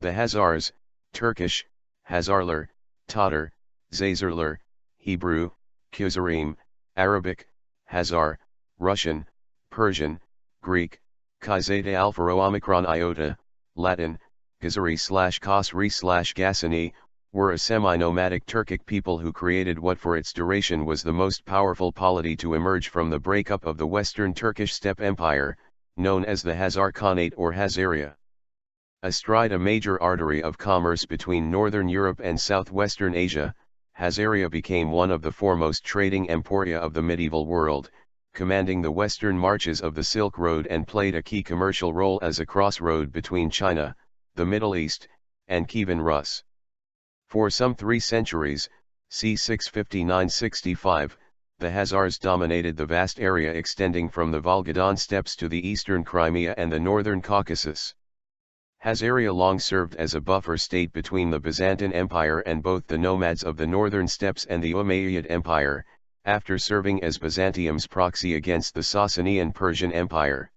The Khazars, Turkish, Hazarlar, Tatar, Xäzärlär, Hebrew, Kuzarim, Arabic, Khazar, Russian, Persian, Greek, Chi Zeta Alpha Rho Omicron Iota, Latin, Gazari/Khazari/Gazani, were a semi-nomadic Turkic people who created what for its duration was the most powerful polity to emerge from the breakup of the Western Turkish steppe empire, known as the Khazar Khanate or Khazaria. Astride a major artery of commerce between northern Europe and southwestern Asia, Khazaria became one of the foremost trading emporia of the medieval world, commanding the western marches of the Silk Road and played a key commercial role as a crossroad between China, the Middle East, and Kievan Rus. For some 3 centuries, c. 659–65, the Khazars dominated the vast area extending from the Volga-Don steppes to the eastern Crimea and the northern Caucasus. Khazaria long served as a buffer state between the Byzantine Empire and both the nomads of the northern steppes and the Umayyad Empire, after serving as Byzantium's proxy against the Sasanian Persian Empire.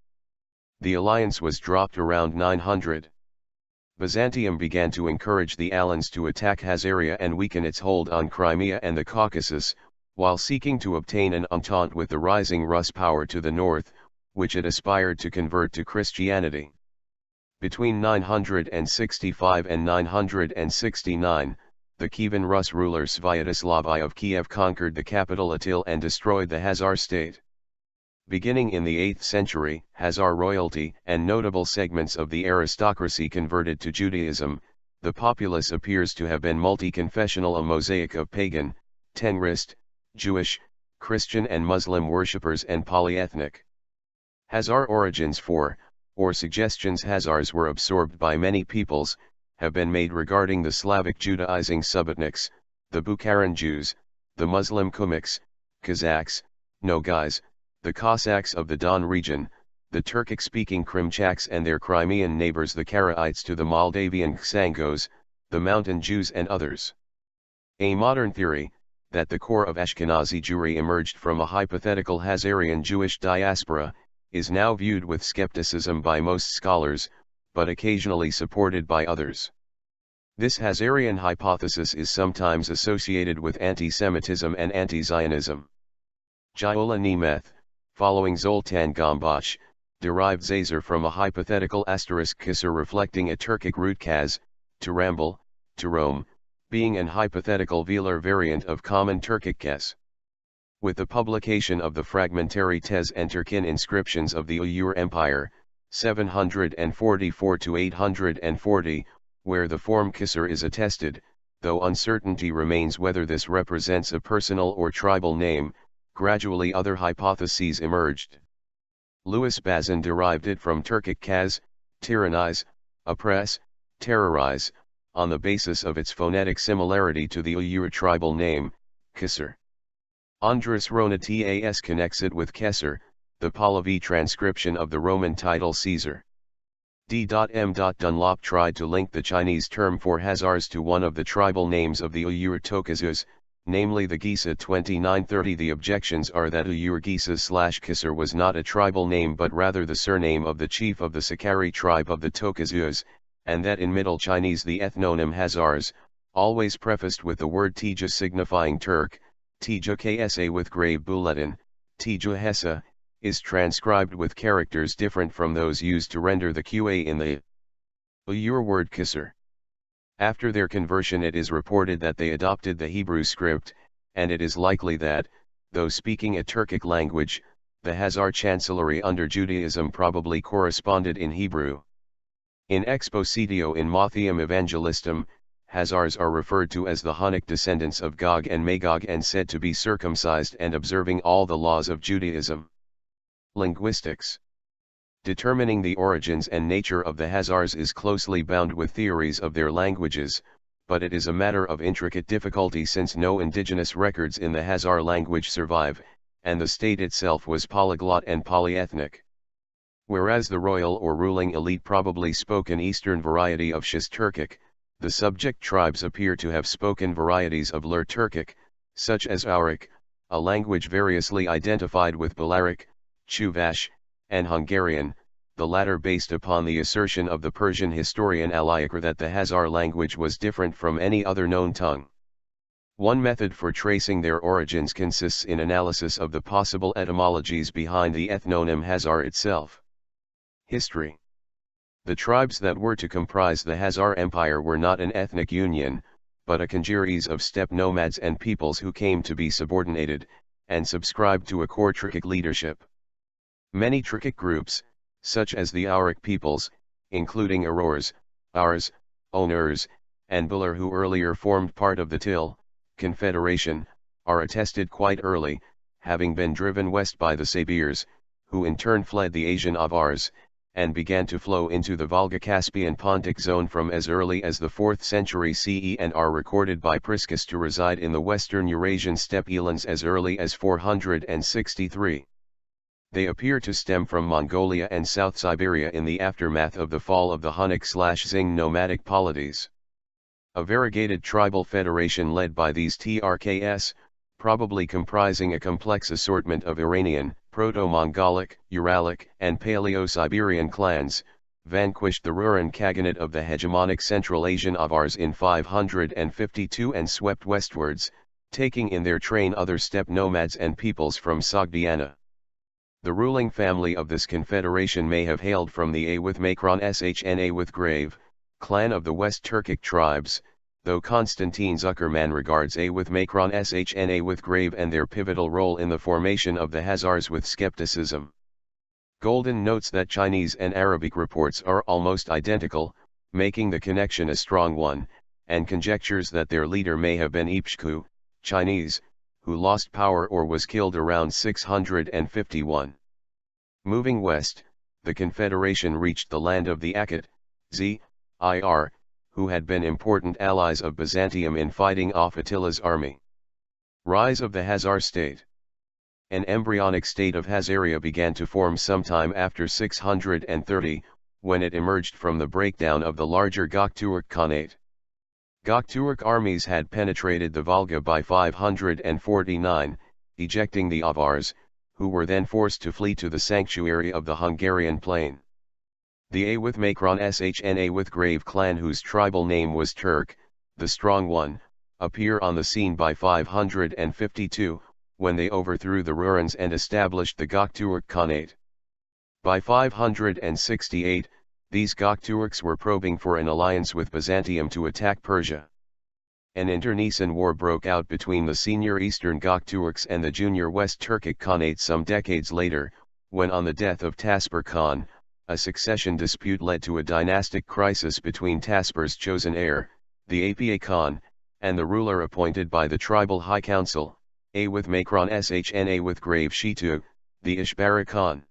The alliance was dropped around 900. Byzantium began to encourage the Alans to attack Khazaria and weaken its hold on Crimea and the Caucasus, while seeking to obtain an entente with the rising Rus power to the north, which it aspired to convert to Christianity. Between 965 and 969, the Kievan Rus ruler Sviatoslav of Kiev conquered the capital Atil and destroyed the Khazar state. Beginning in the 8th century, Khazar royalty and notable segments of the aristocracy converted to Judaism. The populace appears to have been multi-confessional, a mosaic of pagan, Tengrist, Jewish, Christian and Muslim worshippers and polyethnic. Khazar origins or suggestions Khazars were absorbed by many peoples, have been made regarding the Slavic Judaizing Subotniks, the Bukharan Jews, the Muslim Kumyks, Kazakhs, Nogais, the Cossacks of the Don region, the Turkic-speaking Krimchaks and their Crimean neighbors the Karaites to the Moldavian Ksangos, the Mountain Jews and others. A modern theory, that the core of Ashkenazi Jewry emerged from a hypothetical Khazarian Jewish diaspora, is now viewed with skepticism by most scholars, but occasionally supported by others. This Khazarian hypothesis is sometimes associated with anti-Semitism and anti-Zionism. Giola Nemeth, following Zoltan Gombach, derived Xäzär from a hypothetical *khazar reflecting a Turkic root Kaz, to ramble, to roam, being an hypothetical velar variant of common Turkic kes. With the publication of the fragmentary Tez and Turkin inscriptions of the Uyghur Empire, 744–840, where the form khazar is attested, though uncertainty remains whether this represents a personal or tribal name, gradually other hypotheses emerged. Louis Bazin derived it from Turkic Kaz, tyrannize, oppress, terrorize, on the basis of its phonetic similarity to the Uyghur tribal name, khazar. Andrus Ronatas connects it with Kesar, the Pahlavi transcription of the Roman title Caesar. D.M. Dunlop tried to link the Chinese term for Khazars to one of the tribal names of the Uyghur Tokazus, namely the Gisa 2930. The objections are that Uyghur Gisa/Khazar was not a tribal name but rather the surname of the chief of the Sakari tribe of the Tokazus, and that in Middle Chinese the ethnonym Khazars, always prefaced with the word Tija signifying Turk, Tija Ksa with grave bulletin, Tija Hessa, is transcribed with characters different from those used to render the qa in the Uyghur word Khazar. After their conversion it is reported that they adopted the Hebrew script, and it is likely that, though speaking a Turkic language, the Khazar chancellery under Judaism probably corresponded in Hebrew. In Expositio in Mattheum Evangelistum, Khazars are referred to as the Hunnic descendants of Gog and Magog and said to be circumcised and observing all the laws of Judaism. Linguistics. Determining the origins and nature of the Khazars is closely bound with theories of their languages, but it is a matter of intricate difficulty since no indigenous records in the Khazar language survive, and the state itself was polyglot and polyethnic. Whereas the royal or ruling elite probably spoke an eastern variety of Shis Turkic, the subject tribes appear to have spoken varieties of Lur Turkic, such as Auric, a language variously identified with Balearic, Chuvash, and Hungarian, the latter based upon the assertion of the Persian historian Al-Ayakr that the Khazar language was different from any other known tongue. One method for tracing their origins consists in analysis of the possible etymologies behind the ethnonym Khazar itself. History. The tribes that were to comprise the Khazar Empire were not an ethnic union, but a congeries of steppe nomads and peoples who came to be subordinated, and subscribed to a core Turkic leadership. Many Turkic groups, such as the Auric peoples, including Arors, Ars, Onurs, and Bular who earlier formed part of the Til Confederation, are attested quite early, having been driven west by the Sabirs, who in turn fled the Asian Avars, and began to flow into the Volga-Caspian Pontic zone from as early as the 4th century CE and are recorded by Priscus to reside in the western Eurasian steppe elands as early as 463. They appear to stem from Mongolia and South Siberia in the aftermath of the fall of the Hunnic/Xing nomadic polities. A variegated tribal federation led by these Trks, probably comprising a complex assortment of Iranian, Proto-Mongolic, Uralic, and Paleo-Siberian clans, vanquished the Ruran Khaganate of the hegemonic Central Asian Avars in 552 and swept westwards, taking in their train other steppe nomads and peoples from Sogdiana. The ruling family of this confederation may have hailed from the Awith-Makron-Shna-with-Grave clan of the West Turkic tribes, though Konstantin Zuckerman regards Awith-Makron-Shna-with-Grave and their pivotal role in the formation of the Khazars with skepticism. Golden notes that Chinese and Arabic reports are almost identical, making the connection a strong one, and conjectures that their leader may have been Ipshku, Chinese, who lost power or was killed around 651. Moving west, the confederation reached the land of the Akit, Zir, who had been important allies of Byzantium in fighting off Attila's army. Rise of the Khazar state. An embryonic state of Khazaria began to form sometime after 630, when it emerged from the breakdown of the larger Göktürk Khanate. Göktürk armies had penetrated the Volga by 549, ejecting the Avars, who were then forced to flee to the sanctuary of the Hungarian plain. The Awith-Makron-Shna-with-Grave clan, whose tribal name was Turk, the Strong One, appear on the scene by 552, when they overthrew the Rurans and established the Göktürk Khanate. By 568, these Göktürks were probing for an alliance with Byzantium to attack Persia. An internecine war broke out between the senior Eastern Göktürks and the junior West Turkic Khanate some decades later, when on the death of Taspir Khan, a succession dispute led to a dynastic crisis between Taspir's chosen heir, the Apa Khan, and the ruler appointed by the tribal high council, Awith-Makron-Shna-with-Grave Shitu, the Ishbara Khan.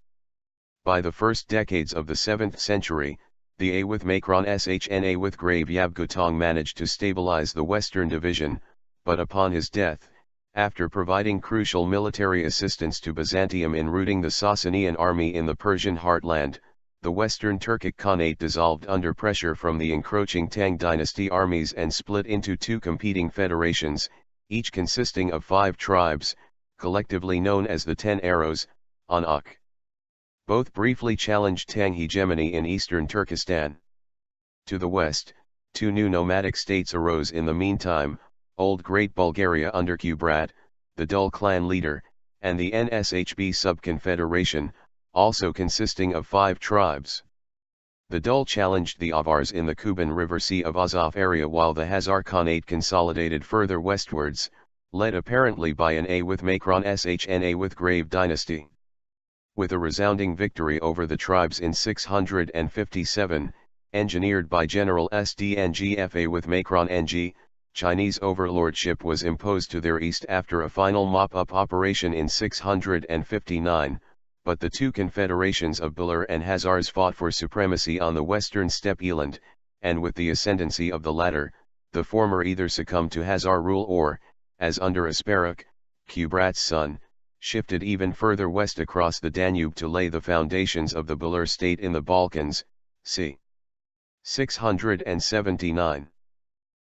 By the first decades of the 7th century, the Awith-Makron-Shna-with-Grave Yabgutong managed to stabilize the western division, but upon his death, after providing crucial military assistance to Byzantium in routing the Sasanian army in the Persian heartland, the Western Turkic Khanate dissolved under pressure from the encroaching Tang dynasty armies and split into two competing federations, each consisting of 5 tribes, collectively known as the 10 Arrows, Anak. Both briefly challenged Tang hegemony in eastern Turkestan. To the west, 2 new nomadic states arose in the meantime, Old Great Bulgaria under Kubrat, the Dul clan leader, and the NSHB sub-confederation, also consisting of 5 tribes. The Dul challenged the Avars in the Kuban River Sea of Azov area, while the Khazar Khanate consolidated further westwards, led apparently by an Awith-Makron-Shna-with-Grave dynasty. With a resounding victory over the tribes in 657, engineered by General Sdngfa with Makron-Ng, Chinese overlordship was imposed to their east after a final mop-up operation in 659, but the two confederations of Bular and Khazars fought for supremacy on the western steppe eland, and with the ascendancy of the latter, the former either succumbed to Khazar rule or, as under Asparuch, Kubrat's son, shifted even further west across the Danube to lay the foundations of the Bular state in the Balkans, c. 679.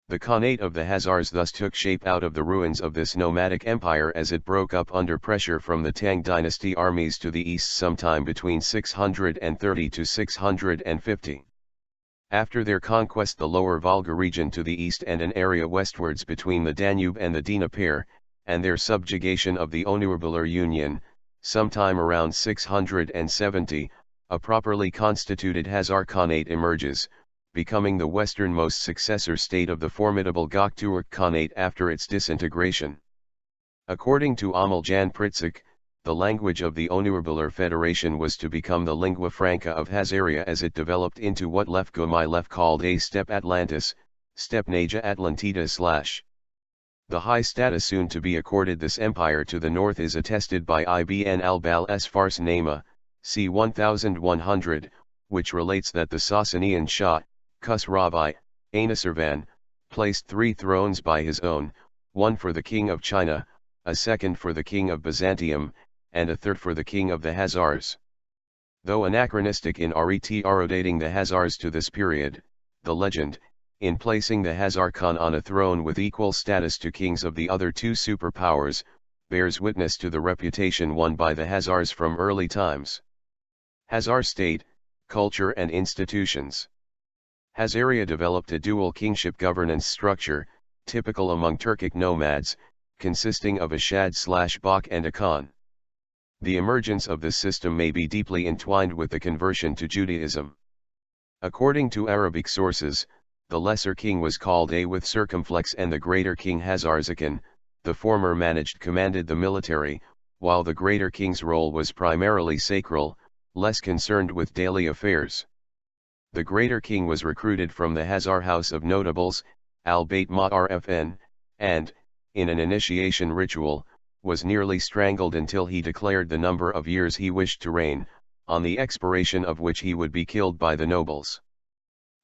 The Khanate of the Khazars thus took shape out of the ruins of this nomadic empire as it broke up under pressure from the Tang dynasty armies to the east sometime between 630 to 650. After their conquest the lower Volga region to the east and an area westwards between the Danube and the Dnieper, and their subjugation of the Onuabular Union, sometime around 670, a properly constituted Khazar Khanate emerges, becoming the westernmost successor state of the formidable Göktürk Khanate after its disintegration. According to Amaljan Pritzik, the language of the Onuabular Federation was to become the lingua franca of Khazaria as it developed into what Lef Gumilef called a Steppe Atlantis, Steppe Naja Atlantida / The high status soon to be accorded this empire to the north is attested by Ibn al-Bal's Fars Nama, c. 1100, which relates that the Sasanian Shah, Khusravi, Anushirvan, placed 3 thrones by his own, one for the king of China, a second for the king of Byzantium, and a third for the king of the Khazars. Though anachronistic in dating the Khazars to this period, the legend, in placing the Khazar Khan on a throne with equal status to kings of the other 2 superpowers, bears witness to the reputation won by the Khazars from early times. Khazar state, culture and institutions. Khazaria developed a dual kingship governance structure, typical among Turkic nomads, consisting of a Shad/Bak and a Khan. The emergence of this system may be deeply entwined with the conversion to Judaism. According to Arabic sources, the lesser king was called A with circumflex and the greater king Hazarzakan, the former commanded the military, while the greater king's role was primarily sacral, less concerned with daily affairs. The greater king was recruited from the Khazar house of notables, al-Bayt Ma'rfn, and, in an initiation ritual, was nearly strangled until he declared the number of years he wished to reign, on the expiration of which he would be killed by the nobles.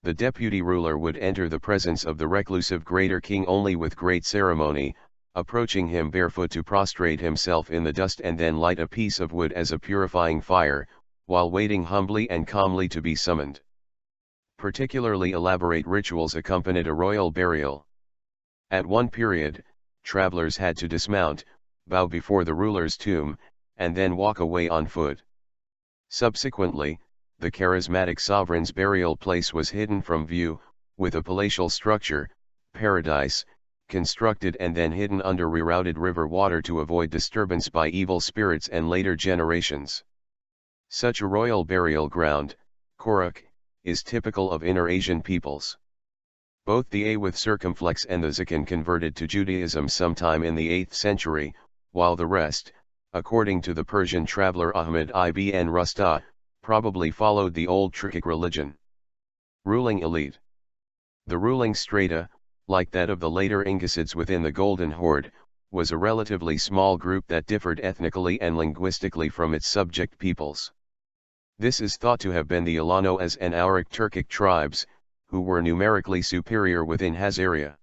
The deputy ruler would enter the presence of the reclusive greater king only with great ceremony, approaching him barefoot to prostrate himself in the dust and then light a piece of wood as a purifying fire, while waiting humbly and calmly to be summoned. Particularly elaborate rituals accompanied a royal burial. At one period, travelers had to dismount, bow before the ruler's tomb, and then walk away on foot. Subsequently, the charismatic sovereign's burial place was hidden from view, with a palatial structure, paradise, constructed and then hidden under rerouted river water to avoid disturbance by evil spirits and later generations. Such a royal burial ground, Koruk, is typical of Inner Asian peoples. Both the A with circumflex and the Zakan converted to Judaism sometime in the 8th century, while the rest, according to the Persian traveler Ahmad ibn Rusta, probably followed the old Turkic religion. Ruling elite. The ruling strata, like that of the later Ingasids within the Golden Horde, was a relatively small group that differed ethnically and linguistically from its subject peoples. This is thought to have been the Alano-Az and Auric Turkic tribes, who were numerically superior within Khazaria.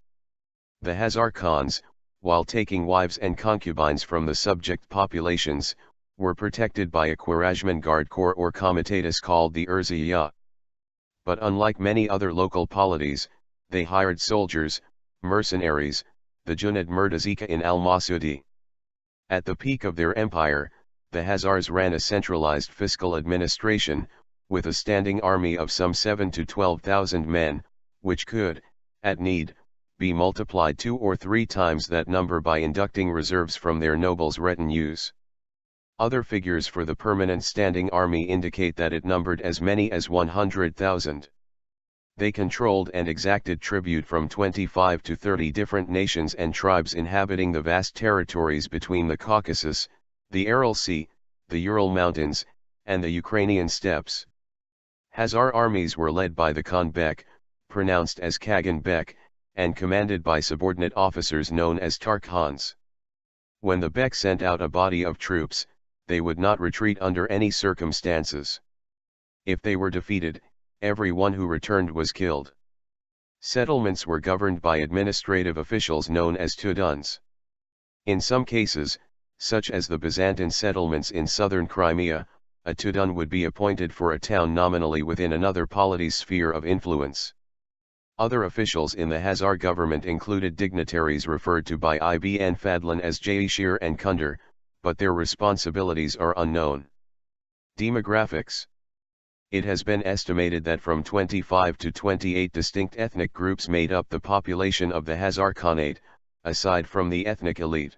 The Khazar Khans, while taking wives and concubines from the subject populations, were protected by a Khwarezmian guard corps or comitatus called the Erzaya. But unlike many other local polities, they hired soldiers, mercenaries, the Junaid Murdazika in al-Masudi. At the peak of their empire, the Khazars ran a centralized fiscal administration, with a standing army of some 7,000 to 12,000 men, which could, at need, be multiplied 2 or 3 times that number by inducting reserves from their nobles' retinues. Other figures for the permanent standing army indicate that it numbered as many as 100,000. They controlled and exacted tribute from 25 to 30 different nations and tribes inhabiting the vast territories between the Caucasus, the Aral Sea, the Ural Mountains, and the Ukrainian steppes. Khazar armies were led by the Khan Bek, pronounced as Kagan Bek, and commanded by subordinate officers known as Tarkhans. When the Bek sent out a body of troops, they would not retreat under any circumstances. If they were defeated, everyone who returned was killed. Settlements were governed by administrative officials known as tuduns. In some cases, such as the Byzantine settlements in southern Crimea, a tudun would be appointed for a town nominally within another polity's sphere of influence. Other officials in the Khazar government included dignitaries referred to by Ibn Fadlan as Jaishir and Kundar, but their responsibilities are unknown. Demographics. It has been estimated that from 25 to 28 distinct ethnic groups made up the population of the Khazar Khanate, aside from the ethnic elite.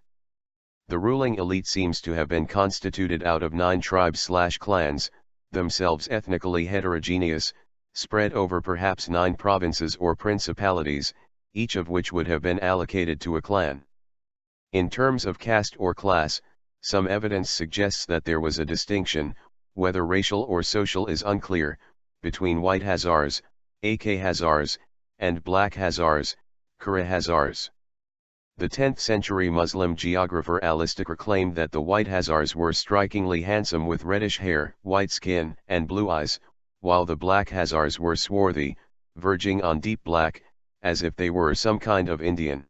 The ruling elite seems to have been constituted out of 9 tribes/clans, themselves ethnically heterogeneous, spread over perhaps 9 provinces or principalities, each of which would have been allocated to a clan. In terms of caste or class, some evidence suggests that there was a distinction, whether racial or social is unclear, between white Khazars, AK Khazars, and black Khazars, Kara Khazars. The 10th century Muslim geographer Al-Istiqra claimed that the white Khazars were strikingly handsome with reddish hair, white skin, and blue eyes, while the black Khazars were swarthy, verging on deep black, as if they were some kind of Indian.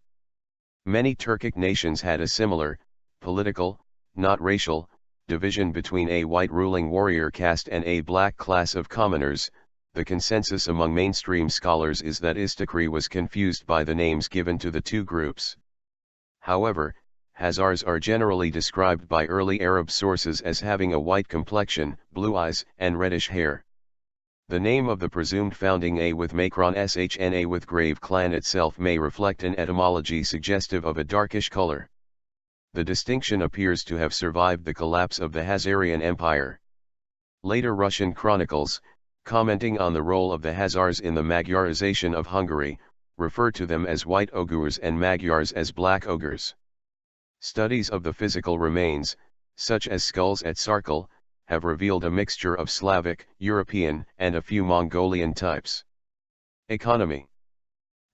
Many Turkic nations had a similar, political, not racial, division between a white ruling warrior caste and a black class of commoners. The consensus among mainstream scholars is that Istiqri was confused by the names given to the two groups. However, Khazars are generally described by early Arab sources as having a white complexion, blue eyes, and reddish hair. The name of the presumed founding A with Macron Shna with grave clan itself may reflect an etymology suggestive of a darkish color. The distinction appears to have survived the collapse of the Khazarian Empire. Later Russian chronicles, commenting on the role of the Khazars in the Magyarization of Hungary, refer to them as white ogres and Magyars as black ogres. Studies of the physical remains, such as skulls at Sarkel, have revealed a mixture of Slavic, European, and a few Mongolian types. Economy.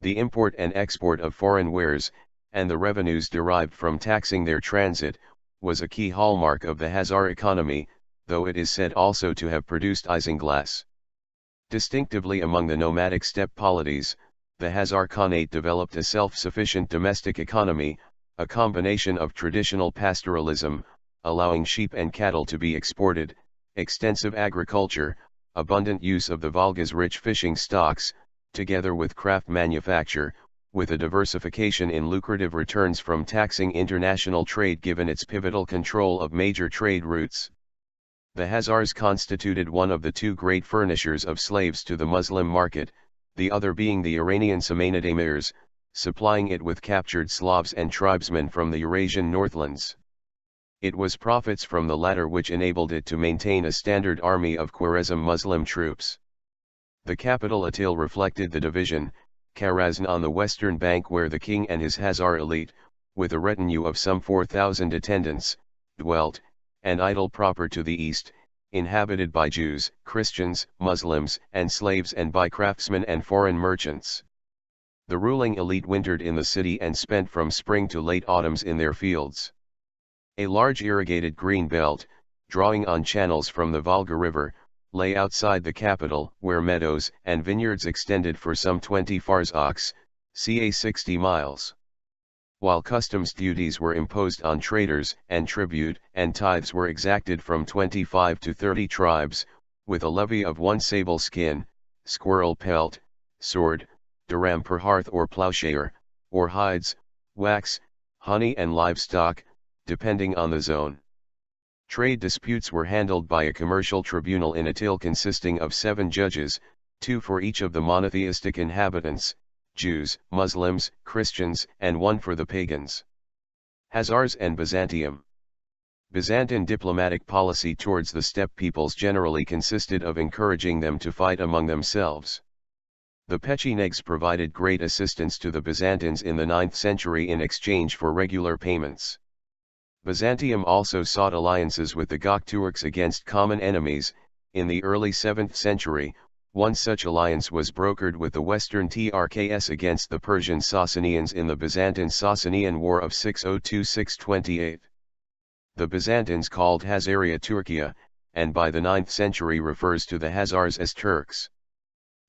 The import and export of foreign wares, and the revenues derived from taxing their transit, was a key hallmark of the Khazar economy, though it is said also to have produced isinglass. Distinctively among the nomadic steppe polities, the Khazar Khanate developed a self-sufficient domestic economy, a combination of traditional pastoralism, allowing sheep and cattle to be exported, extensive agriculture, abundant use of the Volga's rich fishing stocks, together with craft manufacture, with a diversification in lucrative returns from taxing international trade given its pivotal control of major trade routes. The Khazars constituted one of the two great furnishers of slaves to the Muslim market, the other being the Iranian Samanid emirs, supplying it with captured Slavs and tribesmen from the Eurasian Northlands. It was profits from the latter which enabled it to maintain a standard army of Khwarezm Muslim troops. The capital Atil reflected the division, Karazn on the western bank where the king and his Khazar elite, with a retinue of some 4,000 attendants, dwelt, and Idle proper to the east, inhabited by Jews, Christians, Muslims, and slaves and by craftsmen and foreign merchants. The ruling elite wintered in the city and spent from spring to late autumns in their fields. A large irrigated green belt, drawing on channels from the Volga River, lay outside the capital, where meadows and vineyards extended for some 20 farsakhs, ca 60 miles. While customs duties were imposed on traders, and tribute and tithes were exacted from 25 to 30 tribes, with a levy of 1 sable skin, squirrel pelt, sword, dirham per hearth or plowshare, or hides, wax, honey and livestock, depending on the zone. Trade disputes were handled by a commercial tribunal in Atil consisting of 7 judges, 2 for each of the monotheistic inhabitants, Jews, Muslims, Christians, and 1 for the pagans. Khazars and Byzantium. Byzantine diplomatic policy towards the steppe peoples generally consisted of encouraging them to fight among themselves. The Pechenegs provided great assistance to the Byzantines in the 9th century in exchange for regular payments. Byzantium also sought alliances with the Gökturks against common enemies. In the early 7th century, one such alliance was brokered with the Western Turks against the Persian Sasanians in the Byzantine-Sasanian War of 602–628. The Byzantines called Khazaria Turkia, and by the 9th century refers to the Khazars as Turks.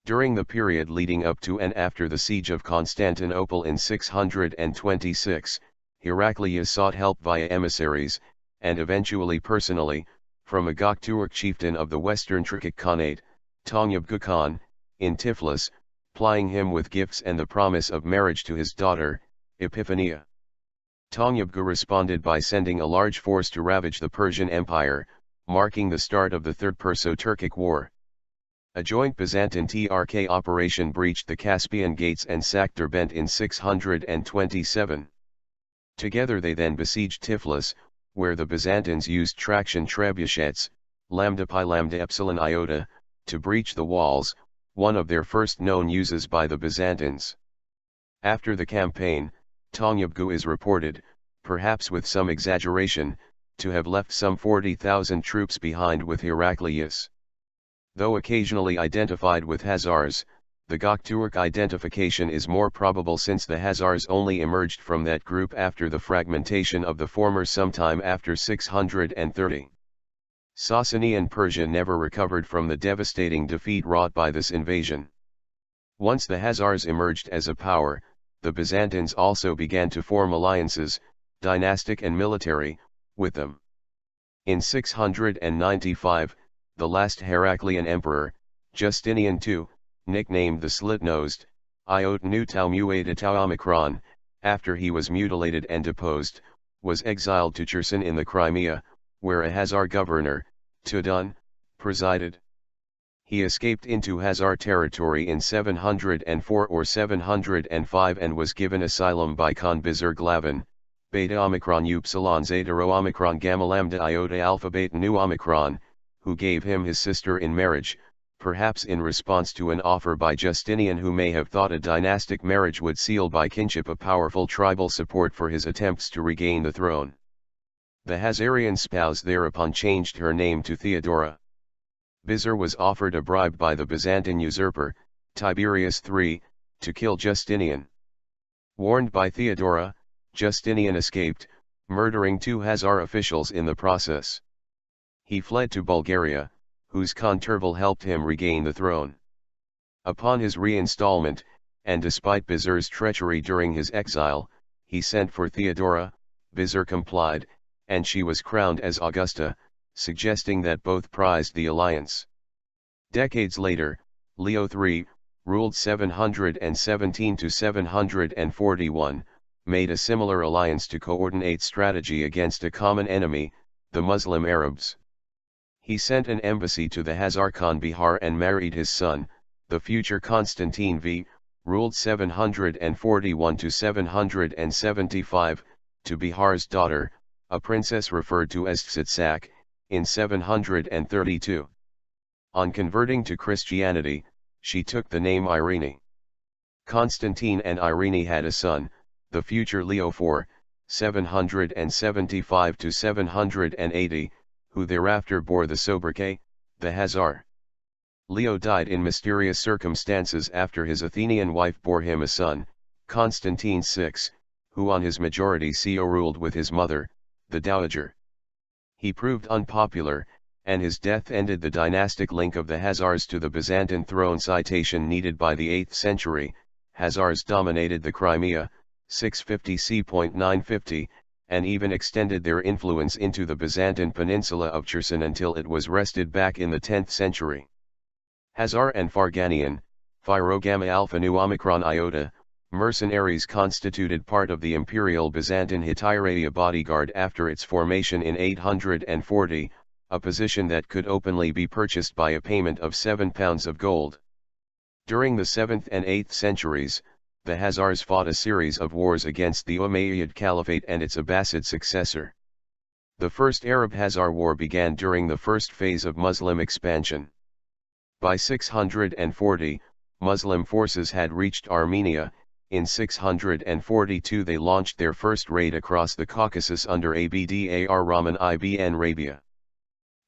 During the period leading up to and after the siege of Constantinople in 626, Heraclius sought help via emissaries, and eventually personally, from a Gökturk chieftain of the western Turkic Khanate, Tongyab Gökhan, in Tiflis, plying him with gifts and the promise of marriage to his daughter, Epiphania. Tongyabgu responded by sending a large force to ravage the Persian Empire, marking the start of the Third Perso-Turkic War. A joint Byzantine-Turk operation breached the Caspian Gates and sacked Derbent in 627. Together they then besieged Tiflis, where the Byzantines used traction trebuchets, lambda pi lambda epsilon iota, to breach the walls, one of their first known uses by the Byzantines. After the campaign, Tongyabgu is reported, perhaps with some exaggeration, to have left some 40,000 troops behind with Heraclius. Though occasionally identified with Khazars, the Göktürk identification is more probable since the Khazars only emerged from that group after the fragmentation of the former sometime after 630. Sasanian Persia never recovered from the devastating defeat wrought by this invasion. Once the Khazars emerged as a power, the Byzantines also began to form alliances, dynastic and military, with them. In 695, the last Heraclian emperor, Justinian II, nicknamed the Slit-Nosed, Iot Nu Tau Muada Tau Omicron, after he was mutilated and deposed, was exiled to Cherson in the Crimea, where a Khazar governor, Tudun, presided. He escaped into Khazar territory in 704 or 705 and was given asylum by Khan Bizur Glavan, Beta Omicron Upsilon Zeta Rho Omicron Gamma Lambda Iota Alpha Beta Nu Omicron, who gave him his sister in marriage, perhaps in response to an offer by Justinian, who may have thought a dynastic marriage would seal by kinship a powerful tribal support for his attempts to regain the throne. The Khazarian spouse thereupon changed her name to Theodora. Bizur was offered a bribe by the Byzantine usurper, Tiberius III, to kill Justinian. Warned by Theodora, Justinian escaped, murdering 2 Khazar officials in the process. He fled to Bulgaria, whose Khan Tervel helped him regain the throne. Upon his reinstallment, and despite Bizur's treachery during his exile, he sent for Theodora. Bizur complied, and she was crowned as Augusta, suggesting that both prized the alliance. Decades later, Leo III, ruled 717 to 741, made a similar alliance to coordinate strategy against a common enemy, the Muslim Arabs. He sent an embassy to the Khazar Khan Bihar and married his son, the future Constantine V, ruled 741 to 775, to Bihar's daughter, a princess referred to as Xäzärlär, in 732. On converting to Christianity, she took the name Irene. Constantine and Irene had a son, the future Leo IV, 775 to 780, who thereafter bore the sobriquet, the Khazar. Leo died in mysterious circumstances after his Athenian wife bore him a son, Constantine VI, who on his majority CO ruled with his mother, the Dowager. He proved unpopular, and his death ended the dynastic link of the Khazars to the Byzantine throne. Citation needed by the 8th century, Khazars dominated the Crimea, 650 c.950, and even extended their influence into the Byzantine peninsula of Cherson until it was wrested back in the 10th century. Khazar and Farganian, Phi Gamma Alpha Nu Omicron Iota, mercenaries constituted part of the imperial Byzantine Hittite bodyguard after its formation in 840, a position that could openly be purchased by a payment of £7 of gold. During the 7th and 8th centuries, the Khazars fought a series of wars against the Umayyad Caliphate and its Abbasid successor. The First Arab-Khazar War began during the first phase of Muslim expansion. By 640, Muslim forces had reached Armenia. In 642 they launched their first raid across the Caucasus under Abdar Rahman ibn Rabia.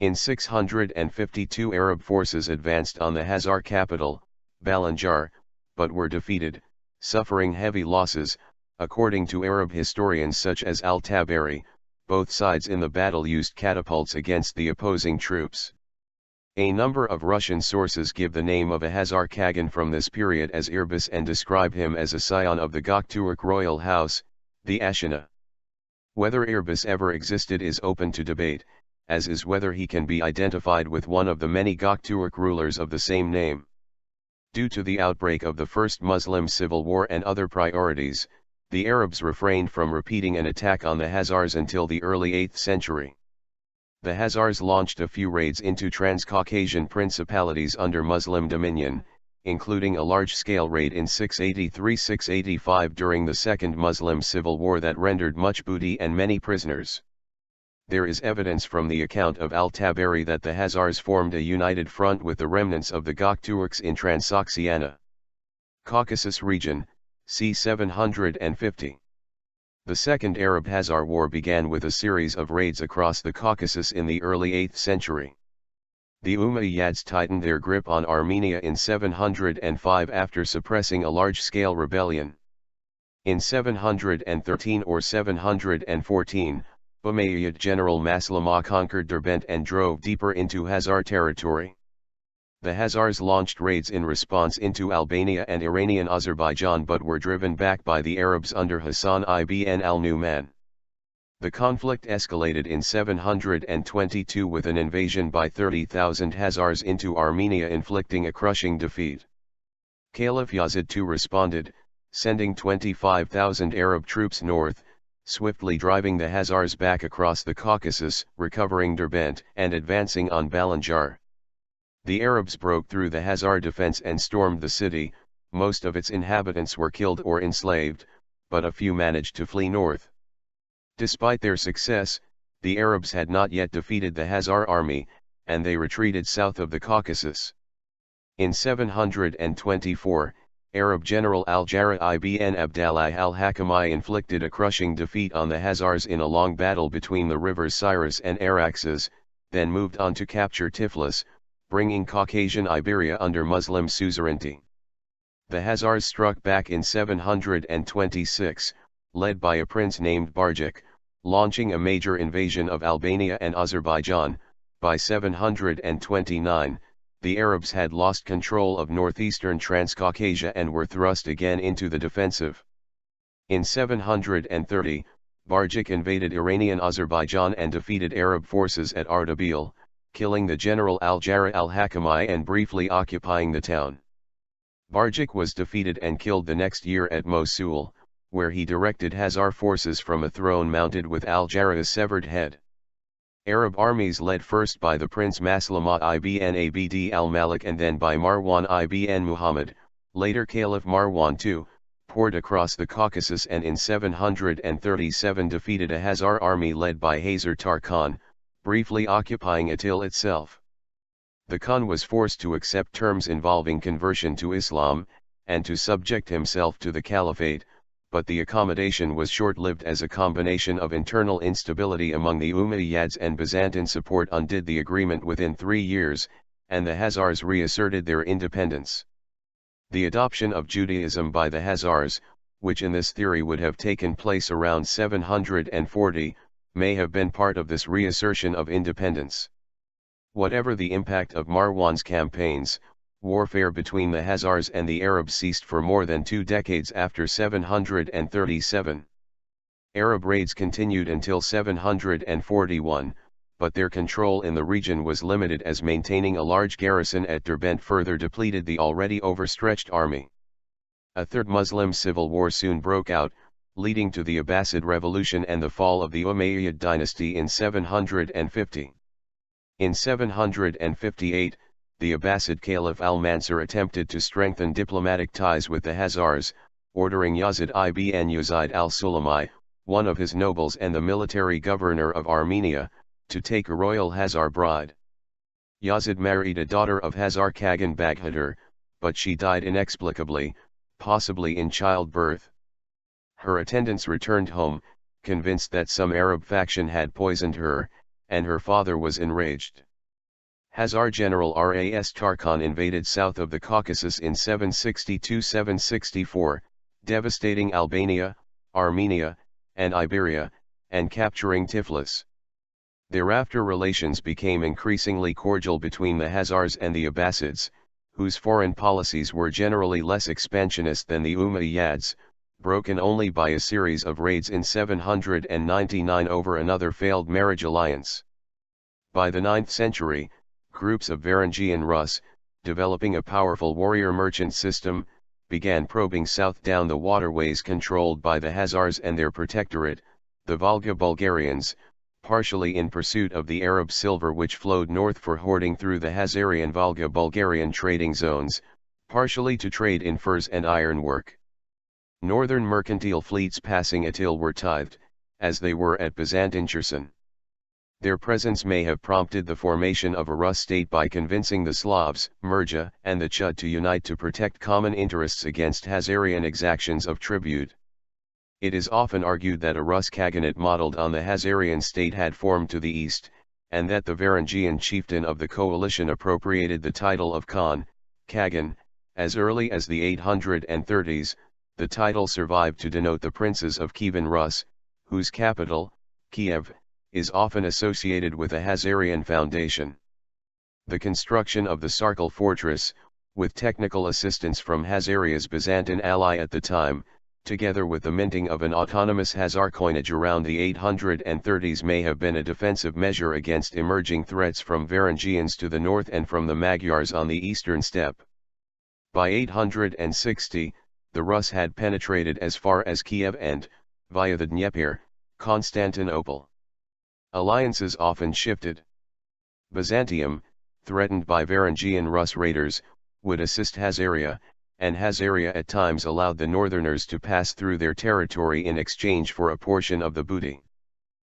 In 652 Arab forces advanced on the Khazar capital, Balanjar, but were defeated, suffering heavy losses. According to Arab historians such as al-Tabari, both sides in the battle used catapults against the opposing troops. A number of Russian sources give the name of a Khazar Khagan from this period as Irbis and describe him as a scion of the Göktürk royal house, the Ashina. Whether Irbis ever existed is open to debate, as is whether he can be identified with one of the many Göktürk rulers of the same name. Due to the outbreak of the First Muslim Civil War and other priorities, the Arabs refrained from repeating an attack on the Khazars until the early 8th century. The Khazars launched a few raids into Transcaucasian principalities under Muslim dominion, including a large-scale raid in 683-685 during the Second Muslim Civil War that rendered much booty and many prisoners. There is evidence from the account of Al-Tabari that the Khazars formed a united front with the remnants of the Gökturks in Transoxiana. Caucasus region, c. 750. The Second Arab-Khazar War began with a series of raids across the Caucasus in the early 8th century. The Umayyads tightened their grip on Armenia in 705 after suppressing a large-scale rebellion. In 713 or 714, Umayyad general Maslama conquered Derbent and drove deeper into Khazar territory. The Khazars launched raids in response into Albania and Iranian Azerbaijan but were driven back by the Arabs under Hassan ibn al-Numan. The conflict escalated in 722 with an invasion by 30,000 Khazars into Armenia inflicting a crushing defeat. Caliph Yazid II responded, sending 25,000 Arab troops north, swiftly driving the Khazars back across the Caucasus, recovering Derbent, and advancing on Balanjar. The Arabs broke through the Khazar defense and stormed the city. Most of its inhabitants were killed or enslaved, but a few managed to flee north. Despite their success, the Arabs had not yet defeated the Khazar army, and they retreated south of the Caucasus. In 724, Arab general Al-Jarrah ibn Abdallah al-Hakami inflicted a crushing defeat on the Khazars in a long battle between the rivers Cyrus and Araxes, then moved on to capture Tiflis, bringing Caucasian Iberia under Muslim suzerainty. The Khazars struck back in 726, led by a prince named Barjik, launching a major invasion of Albania and Azerbaijan. By 729, the Arabs had lost control of northeastern Transcaucasia and were thrust again into the defensive. In 730, Barjik invaded Iranian Azerbaijan and defeated Arab forces at Ardabil, killing the general Al-Jarrah al-Hakami and briefly occupying the town. Barjik was defeated and killed the next year at Mosul, where he directed Khazar forces from a throne mounted with Al-Jarrah's severed head. Arab armies led first by the prince Maslama ibn Abd al-Malik and then by Marwan ibn Muhammad, later Caliph Marwan II, poured across the Caucasus and in 737 defeated a Khazar army led by Xäzärlär Khan, briefly occupying Atil itself. The Khan was forced to accept terms involving conversion to Islam, and to subject himself to the caliphate, but the accommodation was short-lived as a combination of internal instability among the Umayyads and Byzantine support undid the agreement within 3 years, and the Khazars reasserted their independence. The adoption of Judaism by the Khazars, which in this theory would have taken place around 740, may have been part of this reassertion of independence. Whatever the impact of Marwan's campaigns, warfare between the Khazars and the Arabs ceased for more than 2 decades after 737. Arab raids continued until 741, but their control in the region was limited as maintaining a large garrison at Derbent further depleted the already overstretched army. A third Muslim civil war soon broke out, leading to the Abbasid Revolution and the fall of the Umayyad dynasty in 750. In 758, the Abbasid Caliph al-Mansur attempted to strengthen diplomatic ties with the Khazars, ordering Yazid ibn Yazid al-Sulami, one of his nobles and the military governor of Armenia, to take a royal Khazar bride. Yazid married a daughter of Khazar Kagan Baghadar, but she died inexplicably, possibly in childbirth. Her attendants returned home, convinced that some Arab faction had poisoned her, and her father was enraged. Khazar general Ras Tarkhan invaded south of the Caucasus in 762-764, devastating Albania, Armenia, and Iberia, and capturing Tiflis. Thereafter relations became increasingly cordial between the Khazars and the Abbasids, whose foreign policies were generally less expansionist than the Umayyads, broken only by a series of raids in 799 over another failed marriage alliance. By the 9th century, groups of Varangian Rus, developing a powerful warrior merchant system, began probing south down the waterways controlled by the Khazars and their protectorate, the Volga Bulgarians, partially in pursuit of the Arab silver which flowed north for hoarding through the Khazarian Volga-Bulgarian trading zones, partially to trade in furs and ironwork. Northern mercantile fleets passing Atil were tithed, as they were at Byzantine Cherson. Their presence may have prompted the formation of a Rus state by convincing the Slavs, Murja, and the Chud to unite to protect common interests against Khazarian exactions of tribute. It is often argued that a Rus Khaganate modeled on the Khazarian state had formed to the east, and that the Varangian chieftain of the coalition appropriated the title of Khan, Khagan, as early as the 830s. The title survived to denote the princes of Kievan Rus, whose capital, Kiev, is often associated with a Khazarian foundation. The construction of the Sarkal fortress, with technical assistance from Khazaria's Byzantine ally at the time, together with the minting of an autonomous Khazar coinage around the 830s, may have been a defensive measure against emerging threats from Varangians to the north and from the Magyars on the eastern steppe. By 860, the Rus had penetrated as far as Kiev and, via the Dnieper, Constantinople. Alliances often shifted. Byzantium, threatened by Varangian Rus raiders, would assist Khazaria, and Khazaria at times allowed the northerners to pass through their territory in exchange for a portion of the booty.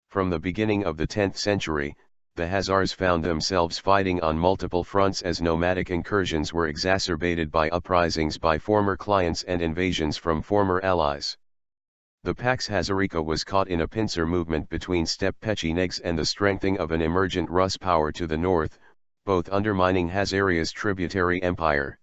From the beginning of the 10th century, the Khazars found themselves fighting on multiple fronts as nomadic incursions were exacerbated by uprisings by former clients and invasions from former allies. The Pax Khazarica was caught in a pincer movement between steppe Pechenegs and the strengthening of an emergent Rus power to the north, both undermining Khazaria's tributary empire.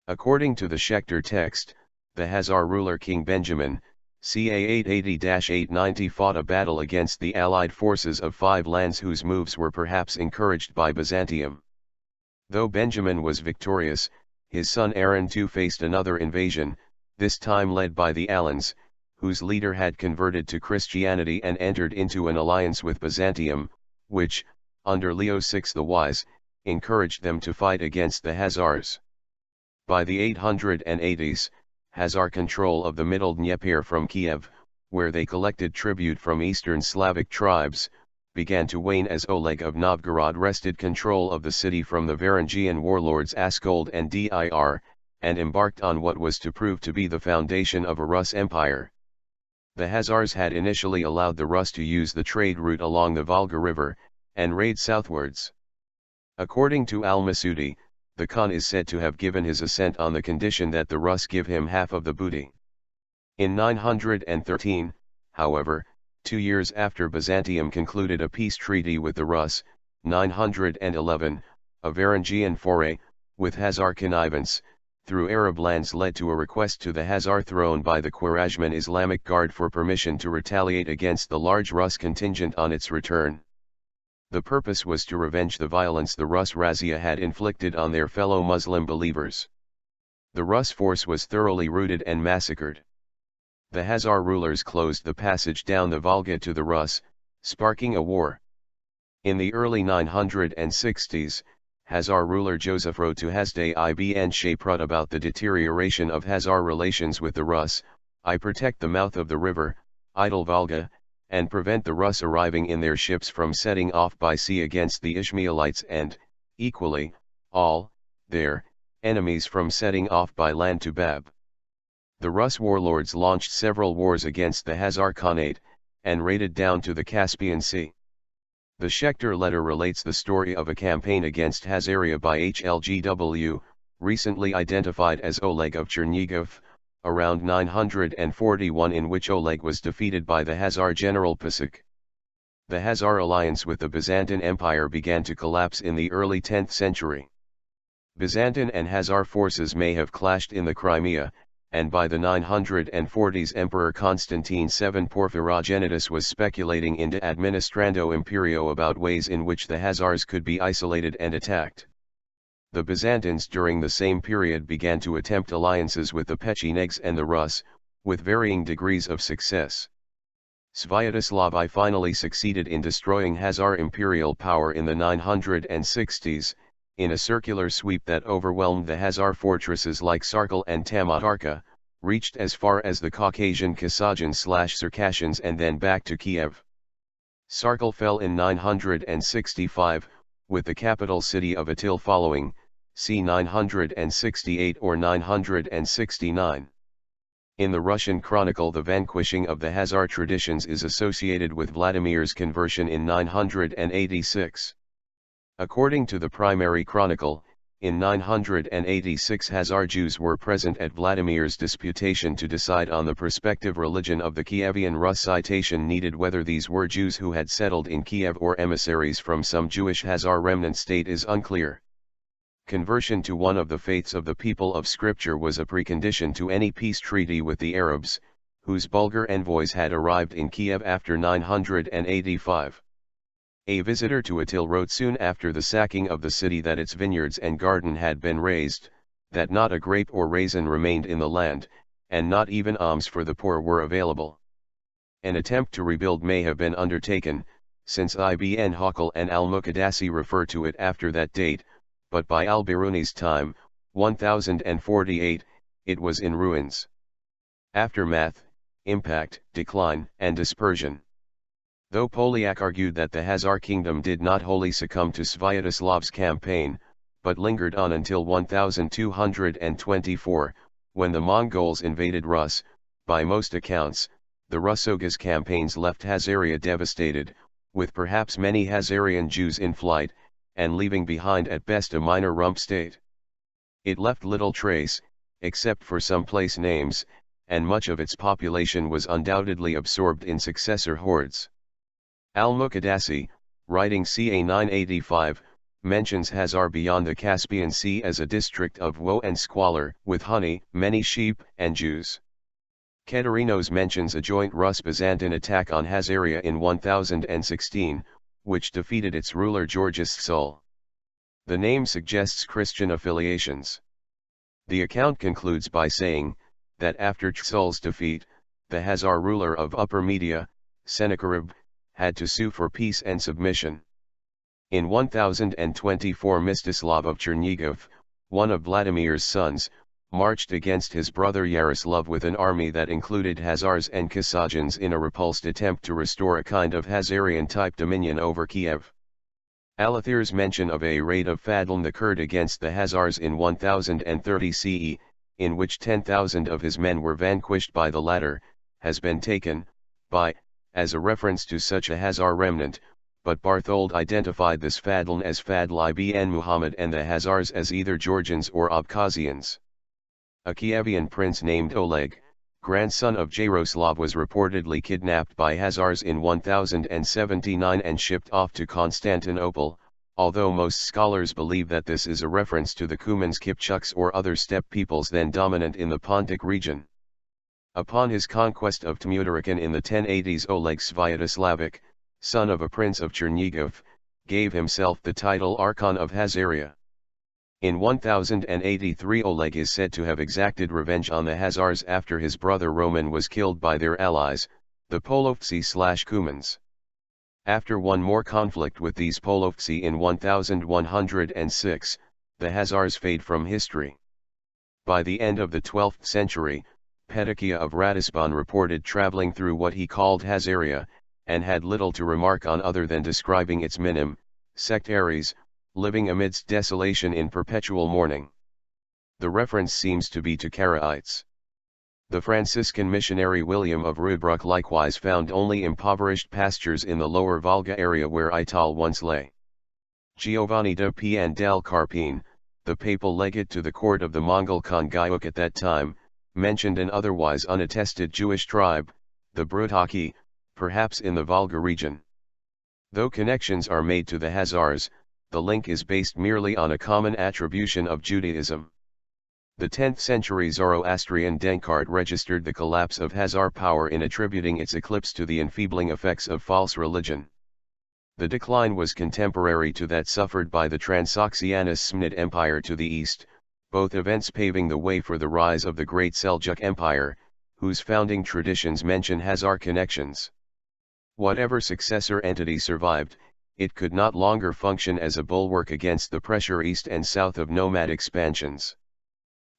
According to the Schechter text, the Khazar ruler King Benjamin, ca. 880-890 fought a battle against the allied forces of 5 lands whose moves were perhaps encouraged by Byzantium. Though Benjamin was victorious, his son Aaron too faced another invasion, this time led by the Alans, whose leader had converted to Christianity and entered into an alliance with Byzantium, which, under Leo VI the Wise, encouraged them to fight against the Khazars. By the 880s, Khazar control of the middle Dnieper from Kiev, where they collected tribute from eastern Slavic tribes, began to wane as Oleg of Novgorod wrested control of the city from the Varangian warlords Askold and Dir, and embarked on what was to prove to be the foundation of a Rus empire. The Khazars had initially allowed the Rus to use the trade route along the Volga River, and raid southwards. According to al-Masudi, the Khan is said to have given his assent on the condition that the Rus give him half of the booty. In 913, however, 2 years after Byzantium concluded a peace treaty with the Rus, 911, a Varangian foray, with Khazar connivance, through Arab lands led to a request to the Khazar throne by the Khwarezmian Islamic Guard for permission to retaliate against the large Rus contingent on its return. The purpose was to revenge the violence the Rus razzia had inflicted on their fellow Muslim believers. The Rus force was thoroughly routed and massacred. The Khazar rulers closed the passage down the Volga to the Rus, sparking a war. In the early 960s, Khazar ruler Joseph wrote to Hasdai ibn Shaprut about the deterioration of Khazar relations with the Rus. I protect the mouth of the river, idle Volga, and prevent the Rus arriving in their ships from setting off by sea against the Ishmaelites and, equally, all their enemies from setting off by land to Bab. The Rus warlords launched several wars against the Khazar Khanate, and raided down to the Caspian Sea. The Schechter letter relates the story of a campaign against Khazaria by Hlgw, recently identified as Oleg of Chernigov, around 941, in which Oleg was defeated by the Khazar general Pasuk. The Khazar alliance with the Byzantine Empire began to collapse in the early 10th century. Byzantine and Khazar forces may have clashed in the Crimea, and by the 940s Emperor Constantine VII Porphyrogenitus was speculating into Administrando Imperio about ways in which the Khazars could be isolated and attacked. The Byzantines during the same period began to attempt alliances with the Pechenegs and the Rus, with varying degrees of success. Sviatoslav I finally succeeded in destroying Khazar imperial power in the 960s, in a circular sweep that overwhelmed the Khazar fortresses like Sarkal and Tatarka, reached as far as the Caucasian Kasajans/Circassians and then back to Kiev. Sarkal fell in 965, with the capital city of Atil following, c. 968 or 969. In the Russian chronicle, the vanquishing of the Khazar traditions is associated with Vladimir's conversion in 986. According to the primary chronicle, in 986 Khazar Jews were present at Vladimir's disputation to decide on the prospective religion of the Kievian Rus. Citation needed. Whether these were Jews who had settled in Kiev or emissaries from some Jewish Khazar remnant state is unclear. Conversion to one of the faiths of the people of Scripture was a precondition to any peace treaty with the Arabs, whose Bulgar envoys had arrived in Kiev after 985. A visitor to Atil wrote soon after the sacking of the city that its vineyards and garden had been razed, that not a grape or raisin remained in the land, and not even alms for the poor were available. An attempt to rebuild may have been undertaken, since Ibn Hawkal and al-Muqaddasi refer to it after that date, but by al-Biruni's time, 1048, it was in ruins. Aftermath, impact, decline, and dispersion. Though Polyak argued that the Khazar kingdom did not wholly succumb to Sviatoslav's campaign, but lingered on until 1224, when the Mongols invaded Rus, by most accounts, the Rusogas campaigns left Khazaria devastated, with perhaps many Khazarian Jews in flight, and leaving behind at best a minor rump state. It left little trace, except for some place names, and much of its population was undoubtedly absorbed in successor hordes. Al-Muqaddasi, writing ca. 985, mentions Khazar beyond the Caspian Sea as a district of woe and squalor, with honey, many sheep, and Jews. Kedarinos mentions a joint Rus-Byzantine attack on Khazaria in 1016, which defeated its ruler Georgius Xäzärlär. The name suggests Christian affiliations. The account concludes by saying, that after Xäzärlär's defeat, the Khazar ruler of Upper Media, Sennacherib, had to sue for peace and submission. In 1024 Mstislav of Chernigov, one of Vladimir's sons, marched against his brother Yaroslav with an army that included Khazars and Kasajans in a repulsed attempt to restore a kind of Khazarian-type dominion over Kiev. Alathir's mention of a raid of Fadlan the Kurd against the Khazars in 1030 CE, in which 10,000 of his men were vanquished by the latter, has been taken, as a reference to such a Khazar remnant, but Barthold identified this Fadlan as Fadl ibn Muhammad and the Khazars as either Georgians or Abkhazians. A Kievian prince named Oleg, grandson of Jaroslav, was reportedly kidnapped by Khazars in 1079 and shipped off to Constantinople, although most scholars believe that this is a reference to the Cumans, Kipchuks or other steppe peoples then dominant in the Pontic region. Upon his conquest of Tmutarakan in the 1080s, Oleg Sviatoslavic, son of a prince of Chernigov, gave himself the title Archon of Khazaria. In 1083 Oleg is said to have exacted revenge on the Khazars after his brother Roman was killed by their allies, the Polovtsi/Cumans. After one more conflict with these Polovtsi in 1106, the Khazars fade from history. By the end of the 12th century, Petakia of Ratisbon reported traveling through what he called Khazaria, and had little to remark on other than describing its minim, sectaries, living amidst desolation in perpetual mourning. The reference seems to be to Karaites. The Franciscan missionary William of Rybruck likewise found only impoverished pastures in the lower Volga area where Ital once lay. Giovanni de Pian del Carpine, the papal legate to the court of the Mongol Khan Gayuk at that time, mentioned an otherwise unattested Jewish tribe, the Brutaki, perhaps in the Volga region. Though connections are made to the Khazars, the link is based merely on a common attribution of Judaism. The 10th century Zoroastrian Denkart registered the collapse of Khazar power in attributing its eclipse to the enfeebling effects of false religion. The decline was contemporary to that suffered by the Transoxiana Smnid Empire to the east, both events paving the way for the rise of the Great Seljuk Empire, whose founding traditions mention Khazar connections. Whatever successor entity survived, it could not longer function as a bulwark against the pressure east and south of nomad expansions.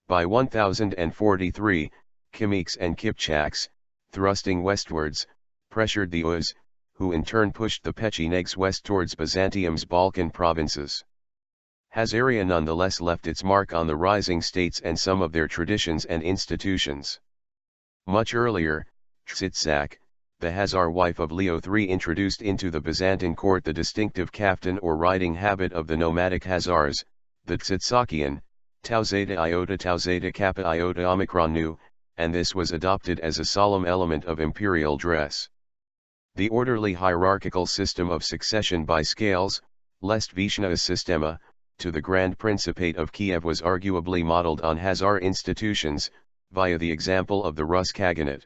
By 1043, Kimyks and Kipchaks, thrusting westwards, pressured the Uz, who in turn pushed the Pechenegs west towards Byzantium's Balkan provinces. Hazaria nonetheless left its mark on the rising states and some of their traditions and institutions. Much earlier, Xäzärlär, the Khazar wife of Leo III, introduced into the Byzantine court the distinctive kaftan or riding habit of the nomadic Khazars, the Tsitsakian, tau zeta kappa iota omicron nu, and this was adopted as a solemn element of imperial dress. The orderly hierarchical system of succession by scales, lest Vishna systema, to the Grand Principate of Kiev was arguably modeled on Khazar institutions, via the example of the Rus Khaganate.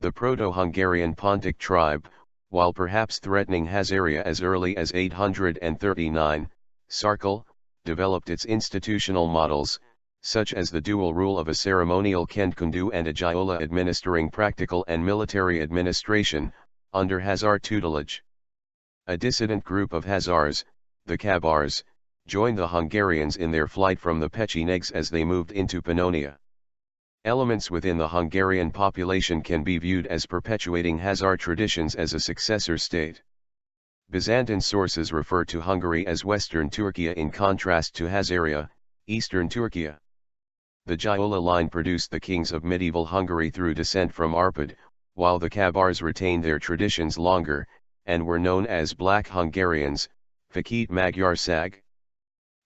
The Proto-Hungarian Pontic tribe, while perhaps threatening Hazaria as early as 839, Sarkal, developed its institutional models, such as the dual rule of a ceremonial Kendkundu and a Gyaola administering practical and military administration, under Khazar tutelage. A dissident group of Khazars, the Khazars, joined the Hungarians in their flight from the Pechenegs as they moved into Pannonia. Elements within the Hungarian population can be viewed as perpetuating Khazar traditions as a successor state. Byzantine sources refer to Hungary as Western Turkey in contrast to Hazaria, Eastern Turkey. The Gyaola line produced the kings of medieval Hungary through descent from Arpad, while the Khazars retained their traditions longer, and were known as Black Hungarians, Fakit Magyar Szag.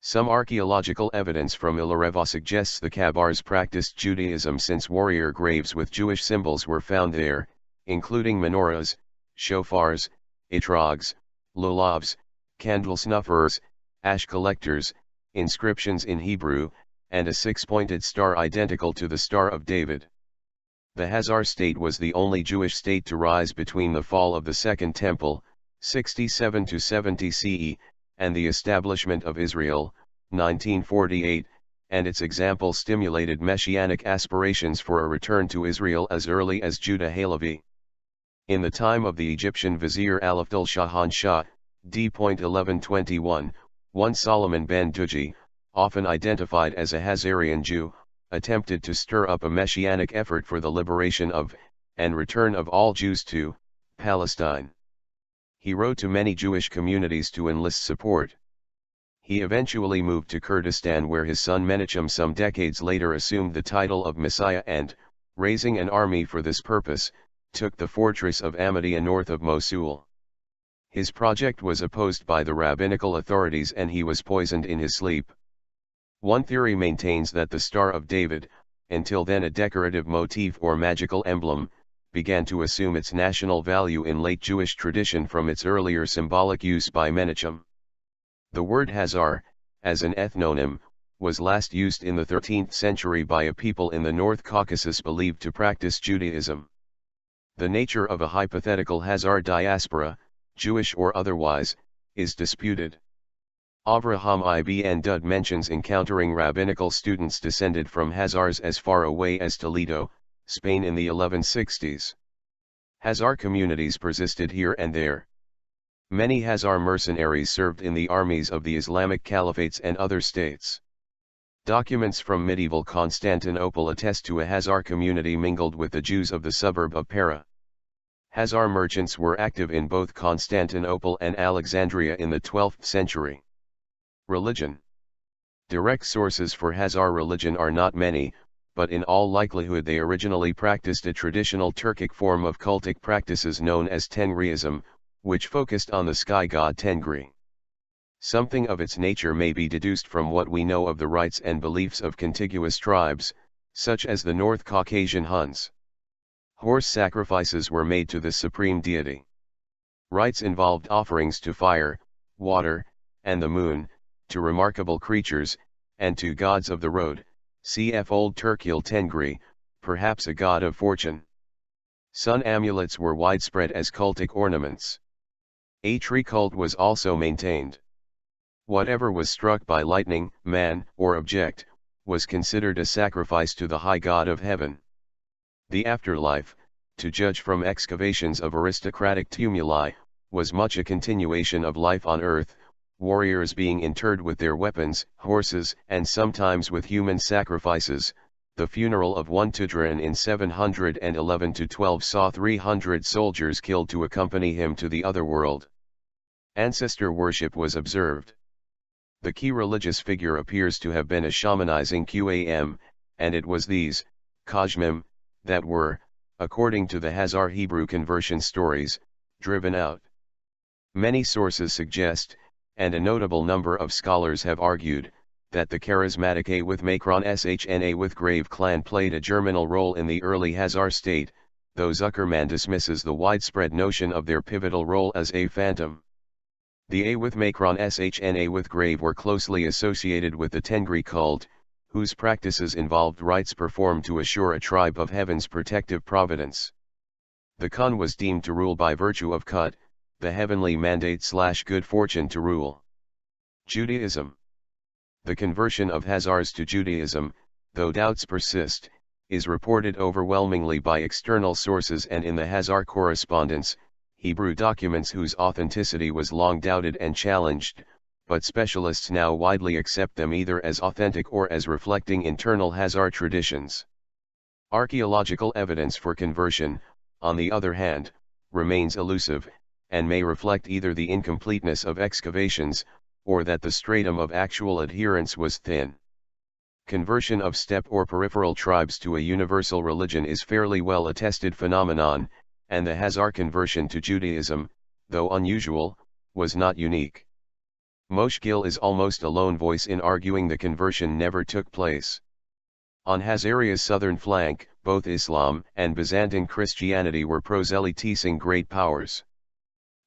Some archaeological evidence from Illareva suggests the Khazars practiced Judaism since warrior graves with Jewish symbols were found there, including menorahs, shofars, etrogs, lulavs, candle snuffers, ash collectors, inscriptions in Hebrew, and a six-pointed star identical to the Star of David. The Khazar state was the only Jewish state to rise between the fall of the Second Temple, 67 to 70 CE, and the establishment of Israel, 1948, and its example stimulated messianic aspirations for a return to Israel as early as Judah Halevi. In the time of the Egyptian vizier Alafdal Shahan Shah, d. 1121, one Solomon ben Duji, often identified as a Khazarian Jew, attempted to stir up a messianic effort for the liberation of, and return of all Jews to, Palestine. He wrote to many Jewish communities to enlist support. He eventually moved to Kurdistan, where his son Menachem some decades later assumed the title of Messiah and, raising an army for this purpose, took the fortress of Ahmadiyya north of Mosul. His project was opposed by the rabbinical authorities and he was poisoned in his sleep. One theory maintains that the Star of David, until then a decorative motif or magical emblem, began to assume its national value in late Jewish tradition from its earlier symbolic use by Menachem. The word Khazar, as an ethnonym, was last used in the 13th century by a people in the North Caucasus believed to practice Judaism. The nature of a hypothetical Khazar diaspora, Jewish or otherwise, is disputed. Avraham ibn Dud mentions encountering rabbinical students descended from Khazars as far away as Toledo, Spain in the 1160s. Khazar communities persisted here and there. Many Khazar mercenaries served in the armies of the Islamic caliphates and other states. Documents from medieval Constantinople attest to a Khazar community mingled with the Jews of the suburb of Pera. Khazar merchants were active in both Constantinople and Alexandria in the 12th century. Religion. Direct sources for Khazar religion are not many, but in all likelihood they originally practiced a traditional Turkic form of cultic practices known as Tengriism, which focused on the sky god Tengri. Something of its nature may be deduced from what we know of the rites and beliefs of contiguous tribes, such as the North Caucasian Huns. Horse sacrifices were made to the supreme deity. Rites involved offerings to fire, water, and the moon, to remarkable creatures, and to gods of the road, cf. Old Turkil Tengri, perhaps a god of fortune. Sun amulets were widespread as cultic ornaments. A tree cult was also maintained. Whatever was struck by lightning, man, or object, was considered a sacrifice to the high god of heaven. The afterlife, to judge from excavations of aristocratic tumuli, was much a continuation of life on earth, warriors being interred with their weapons, horses, and sometimes with human sacrifices. The funeral of one Tudran in 711-12 saw 300 soldiers killed to accompany him to the other world. Ancestor worship was observed. The key religious figure appears to have been a shamanizing Qam, and it was these, Khazmim, that were, according to the Hazar Hebrew conversion stories, driven out. Many sources suggest, and a notable number of scholars have argued, that the charismatic A with Macron Shna with Grave clan played a germinal role in the early Hazar state, though Zuckerman dismisses the widespread notion of their pivotal role as a phantom. The A with Macron Shna with Grave were closely associated with the Tengri cult, whose practices involved rites performed to assure a tribe of heaven's protective providence. The Khan was deemed to rule by virtue of Kut, the heavenly mandate/good fortune to rule. Judaism. The conversion of Khazars to Judaism, though doubts persist, is reported overwhelmingly by external sources and in the Khazar correspondence, Hebrew documents whose authenticity was long doubted and challenged, but specialists now widely accept them either as authentic or as reflecting internal Khazar traditions. Archaeological evidence for conversion, on the other hand, remains elusive, and may reflect either the incompleteness of excavations, or that the stratum of actual adherence was thin. Conversion of steppe or peripheral tribes to a universal religion is fairly well attested phenomenon, and the Khazar conversion to Judaism, though unusual, was not unique. Moshgil is almost a lone voice in arguing the conversion never took place. On Khazaria's southern flank, both Islam and Byzantine Christianity were proselytizing great powers.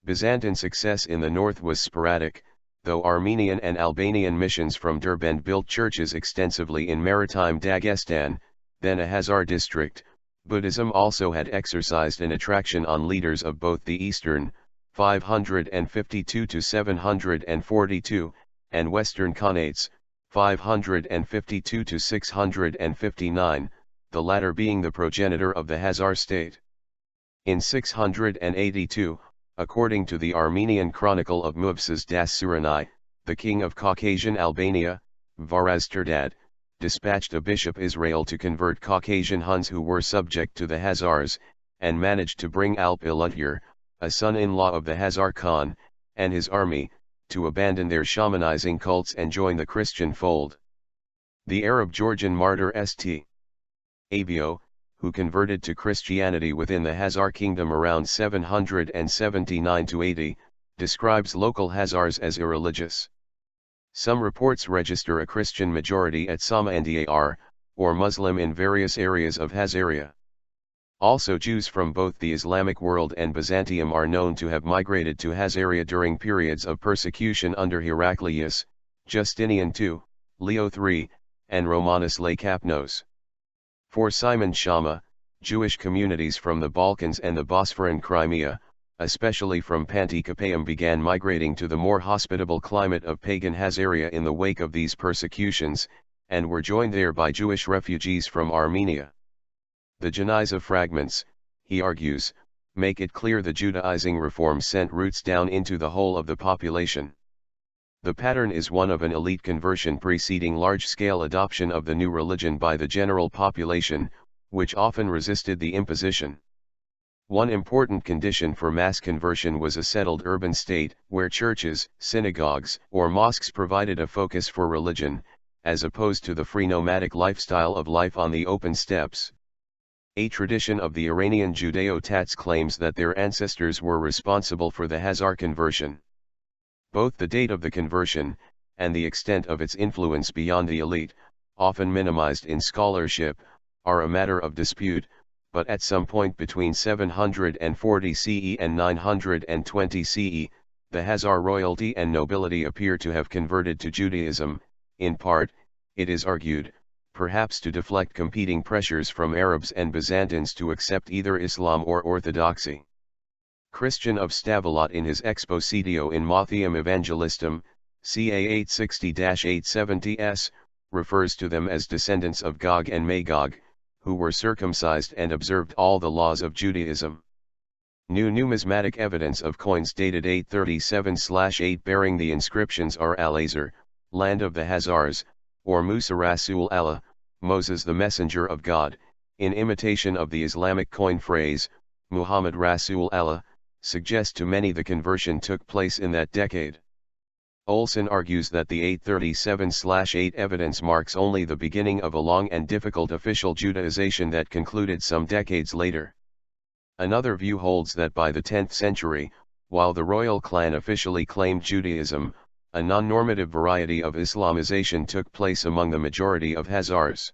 Byzantine success in the north was sporadic, though Armenian and Albanian missions from Derbent built churches extensively in maritime Dagestan, then a Khazar district. Buddhism also had exercised an attraction on leaders of both the eastern, 552 to 742, and western Khanates, 552 to 659, the latter being the progenitor of the Khazar state. In 682, according to the Armenian chronicle of Muvsas das Suranai, the king of Caucasian Albania, Varazturdad, dispatched a bishop Israel to convert Caucasian Huns who were subject to the Khazars, and managed to bring Alp Ilutyar, a son-in-law of the Khazar Khan, and his army, to abandon their shamanizing cults and join the Christian fold. The Arab Georgian martyr St. Abio, who converted to Christianity within the Khazar kingdom around 779-80, describes local Khazars as irreligious. Some reports register a Christian majority at Samandiar, or Muslim in various areas of Khazaria. Also Jews from both the Islamic world and Byzantium are known to have migrated to Khazaria during periods of persecution under Heraclius, Justinian II, Leo III, and Romanus I Kapnos. For Simon Schama, Jewish communities from the Balkans and the Bosphorus Crimea, especially from Pantikapaum, began migrating to the more hospitable climate of pagan Khazaria in the wake of these persecutions, and were joined there by Jewish refugees from Armenia. The Geniza fragments, he argues, make it clear the Judaizing reform sent roots down into the whole of the population. The pattern is one of an elite conversion preceding large-scale adoption of the new religion by the general population, which often resisted the imposition. One important condition for mass conversion was a settled urban state, where churches, synagogues, or mosques provided a focus for religion, as opposed to the free nomadic lifestyle of life on the open steppes. A tradition of the Iranian Judeo-Tats claims that their ancestors were responsible for the Khazar conversion. Both the date of the conversion, and the extent of its influence beyond the elite, often minimized in scholarship, are a matter of dispute, but at some point between 740 CE and 920 CE, the Khazar royalty and nobility appear to have converted to Judaism, in part, it is argued, perhaps to deflect competing pressures from Arabs and Byzantines to accept either Islam or Orthodoxy. Christian of Stavelot in his Expositio in Mothium Evangelistum, ca. 860-870s, refers to them as descendants of Gog and Magog, who were circumcised and observed all the laws of Judaism. New numismatic evidence of coins dated 837/8 bearing the inscriptions are Al-Azhar, land of the Hazars, or Musa Rasul Allah, Moses the messenger of God, in imitation of the Islamic coin phrase, Muhammad Rasul Allah, suggest to many the conversion took place in that decade. Olson argues that the 837/8 evidence marks only the beginning of a long and difficult official Judaization that concluded some decades later. Another view holds that by the 10th century, while the royal clan officially claimed Judaism, a non-normative variety of Islamization took place among the majority of Khazars.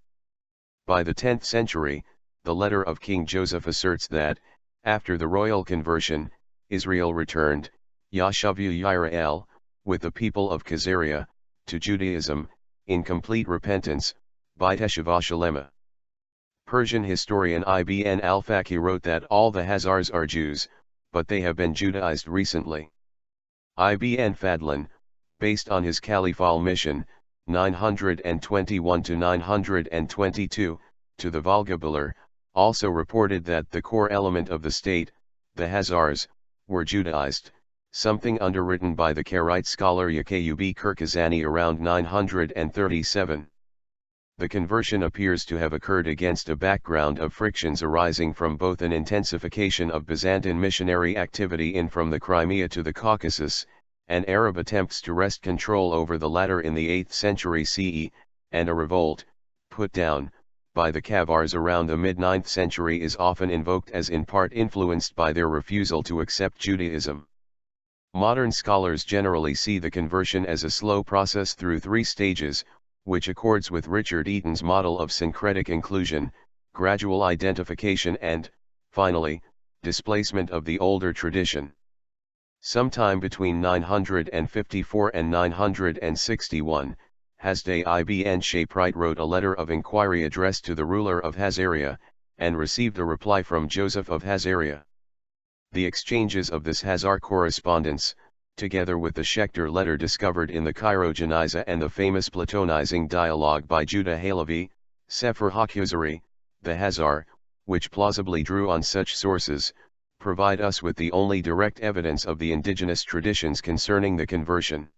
By the 10th century, the letter of King Joseph asserts that, after the royal conversion, Israel returned, Yashavu Yirael, with the people of Xäzärlär, to Judaism, in complete repentance, by Teshuvah Shalema. Persian historian Ibn al-Faqih wrote that all the Khazars are Jews, but they have been Judaized recently. Ibn Fadlan, based on his Caliphal mission, 921-922, to the Volga-Bular, also reported that the core element of the state, the Khazars, were Judaized, something underwritten by the Karaite scholar Yaqub Kirkazani around 937. The conversion appears to have occurred against a background of frictions arising from both an intensification of Byzantine missionary activity in from the Crimea to the Caucasus, and Arab attempts to wrest control over the latter in the 8th century CE, and a revolt, put down, by the Khazars around the mid-9th century is often invoked as in part influenced by their refusal to accept Judaism. Modern scholars generally see the conversion as a slow process through 3 stages, which accords with Richard Eaton's model of syncretic inclusion, gradual identification and, finally, displacement of the older tradition. Sometime between 954 and 961, Hasdai ibn Shaprait wrote a letter of inquiry addressed to the ruler of Khazariya, and received a reply from Joseph of Khazariya. The exchanges of this Khazar correspondence, together with the Schechter letter discovered in the Cairo Geniza and the famous Platonizing dialogue by Judah Halevi, Sefer HaKuzari, the Khazar, which plausibly drew on such sources, provide us with the only direct evidence of the indigenous traditions concerning the conversion.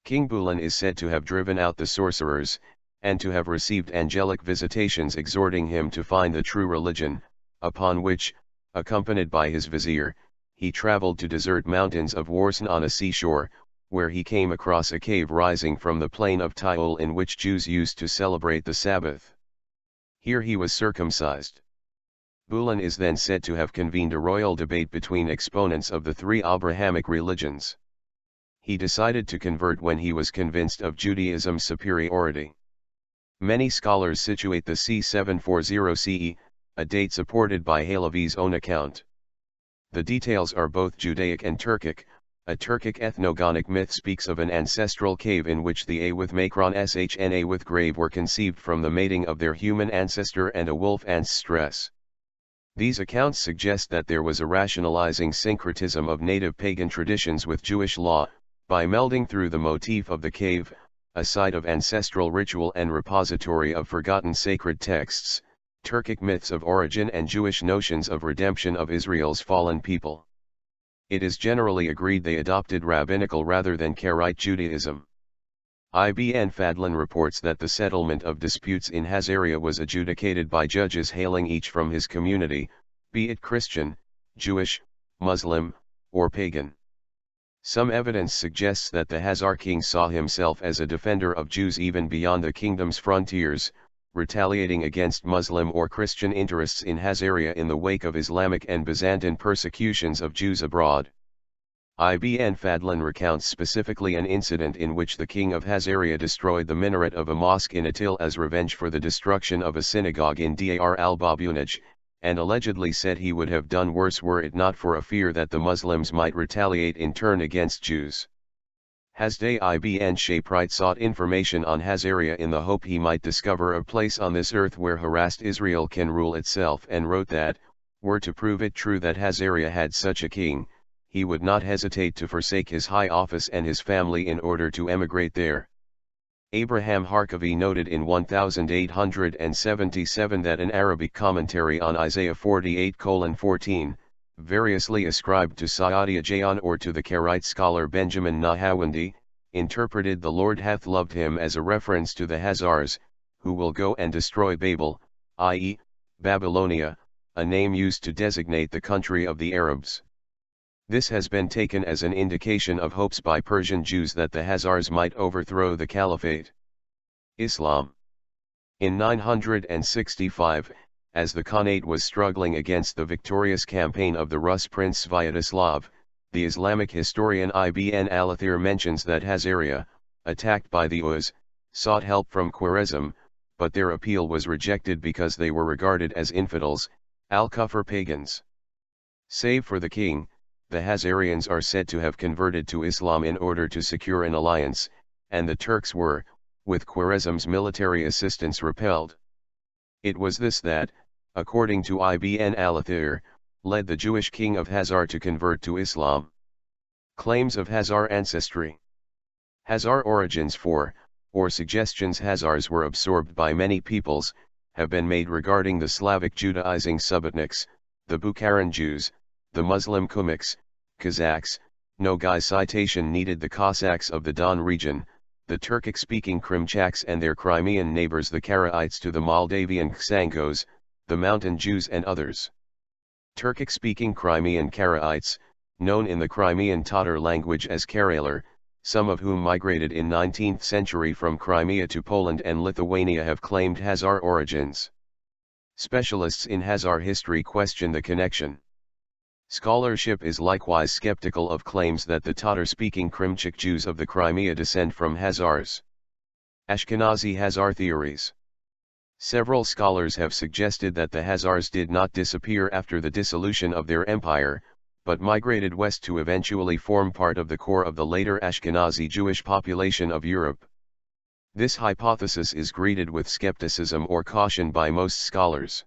King Bulan is said to have driven out the sorcerers, and to have received angelic visitations exhorting him to find the true religion, upon which, accompanied by his vizier, he traveled to desert mountains of Warsan on a seashore, where he came across a cave rising from the plain of Tyol in which Jews used to celebrate the Sabbath. Here he was circumcised. Bulan is then said to have convened a royal debate between exponents of the 3 Abrahamic religions. He decided to convert when he was convinced of Judaism's superiority. Many scholars situate the c740 CE, a date supported by Halevi's own account. The details are both Judaic and Turkic. A Turkic ethnogonic myth speaks of an ancestral cave in which the A with macron shna with grave were conceived from the mating of their human ancestor and a wolf ant's stress. These accounts suggest that there was a rationalizing syncretism of native pagan traditions with Jewish law, by melding through the motif of the cave, a site of ancestral ritual and repository of forgotten sacred texts, Turkic myths of origin and Jewish notions of redemption of Israel's fallen people. It is generally agreed they adopted rabbinical rather than Karaite Judaism. Ibn Fadlan reports that the settlement of disputes in Khazariya was adjudicated by judges hailing each from his community, be it Christian, Jewish, Muslim, or pagan. Some evidence suggests that the Khazar king saw himself as a defender of Jews even beyond the kingdom's frontiers, retaliating against Muslim or Christian interests in Khazariya in the wake of Islamic and Byzantine persecutions of Jews abroad. Ibn Fadlan recounts specifically an incident in which the king of Khazariya destroyed the minaret of a mosque in Atil as revenge for the destruction of a synagogue in Dar al-Babunaj, and allegedly said he would have done worse were it not for a fear that the Muslims might retaliate in turn against Jews. Hasdai ibn Shaprait sought information on Khazariya in the hope he might discover a place on this earth where harassed Israel can rule itself, and wrote that, were to prove it true that Khazariya had such a king, he would not hesitate to forsake his high office and his family in order to emigrate there. Abraham Harkavi noted in 1877 that an Arabic commentary on Isaiah 48:14, variously ascribed to Sa'adia Jayan or to the Karaite scholar Benjamin Nahawandi, interpreted "the Lord hath loved him" as a reference to the Khazars, who will go and destroy Babel, i.e., Babylonia, a name used to designate the country of the Arabs. This has been taken as an indication of hopes by Persian Jews that the Khazars might overthrow the Caliphate. Islam. In 965, as the Khanate was struggling against the victorious campaign of the Rus prince Sviatoslav, the Islamic historian Ibn al-Athir mentions that Hazaria, attacked by the Uz, sought help from Khwarezm, but their appeal was rejected because they were regarded as infidels, al-Kufr pagans. Save for the king, the Hazarians are said to have converted to Islam in order to secure an alliance, and the Turks were, with Khwarezm's military assistance, repelled. It was this that, according to Ibn al-Athir, led the Jewish king of Khazar to convert to Islam. Claims of Khazar ancestry. Khazar origins or suggestions Khazars were absorbed by many peoples, have been made regarding the Slavic Judaizing Subotniks, the Bukharan Jews, the Muslim Kumyks, Kazakhs. No guy citation needed. The Cossacks of the Don region, the Turkic-speaking Krimchaks and their Crimean neighbors the Karaites to the Moldavian Ksangos, the Mountain Jews and others. Turkic-speaking Crimean Karaites, known in the Crimean Tatar language as Xäzärlär, some of whom migrated in 19th century from Crimea to Poland and Lithuania, have claimed Khazar origins. Specialists in Khazar history question the connection. Scholarship is likewise skeptical of claims that the Tatar-speaking Krimchak Jews of the Crimea descend from Khazars. Ashkenazi Khazar theories. Several scholars have suggested that the Khazars did not disappear after the dissolution of their empire, but migrated west to eventually form part of the core of the later Ashkenazi Jewish population of Europe. This hypothesis is greeted with skepticism or caution by most scholars.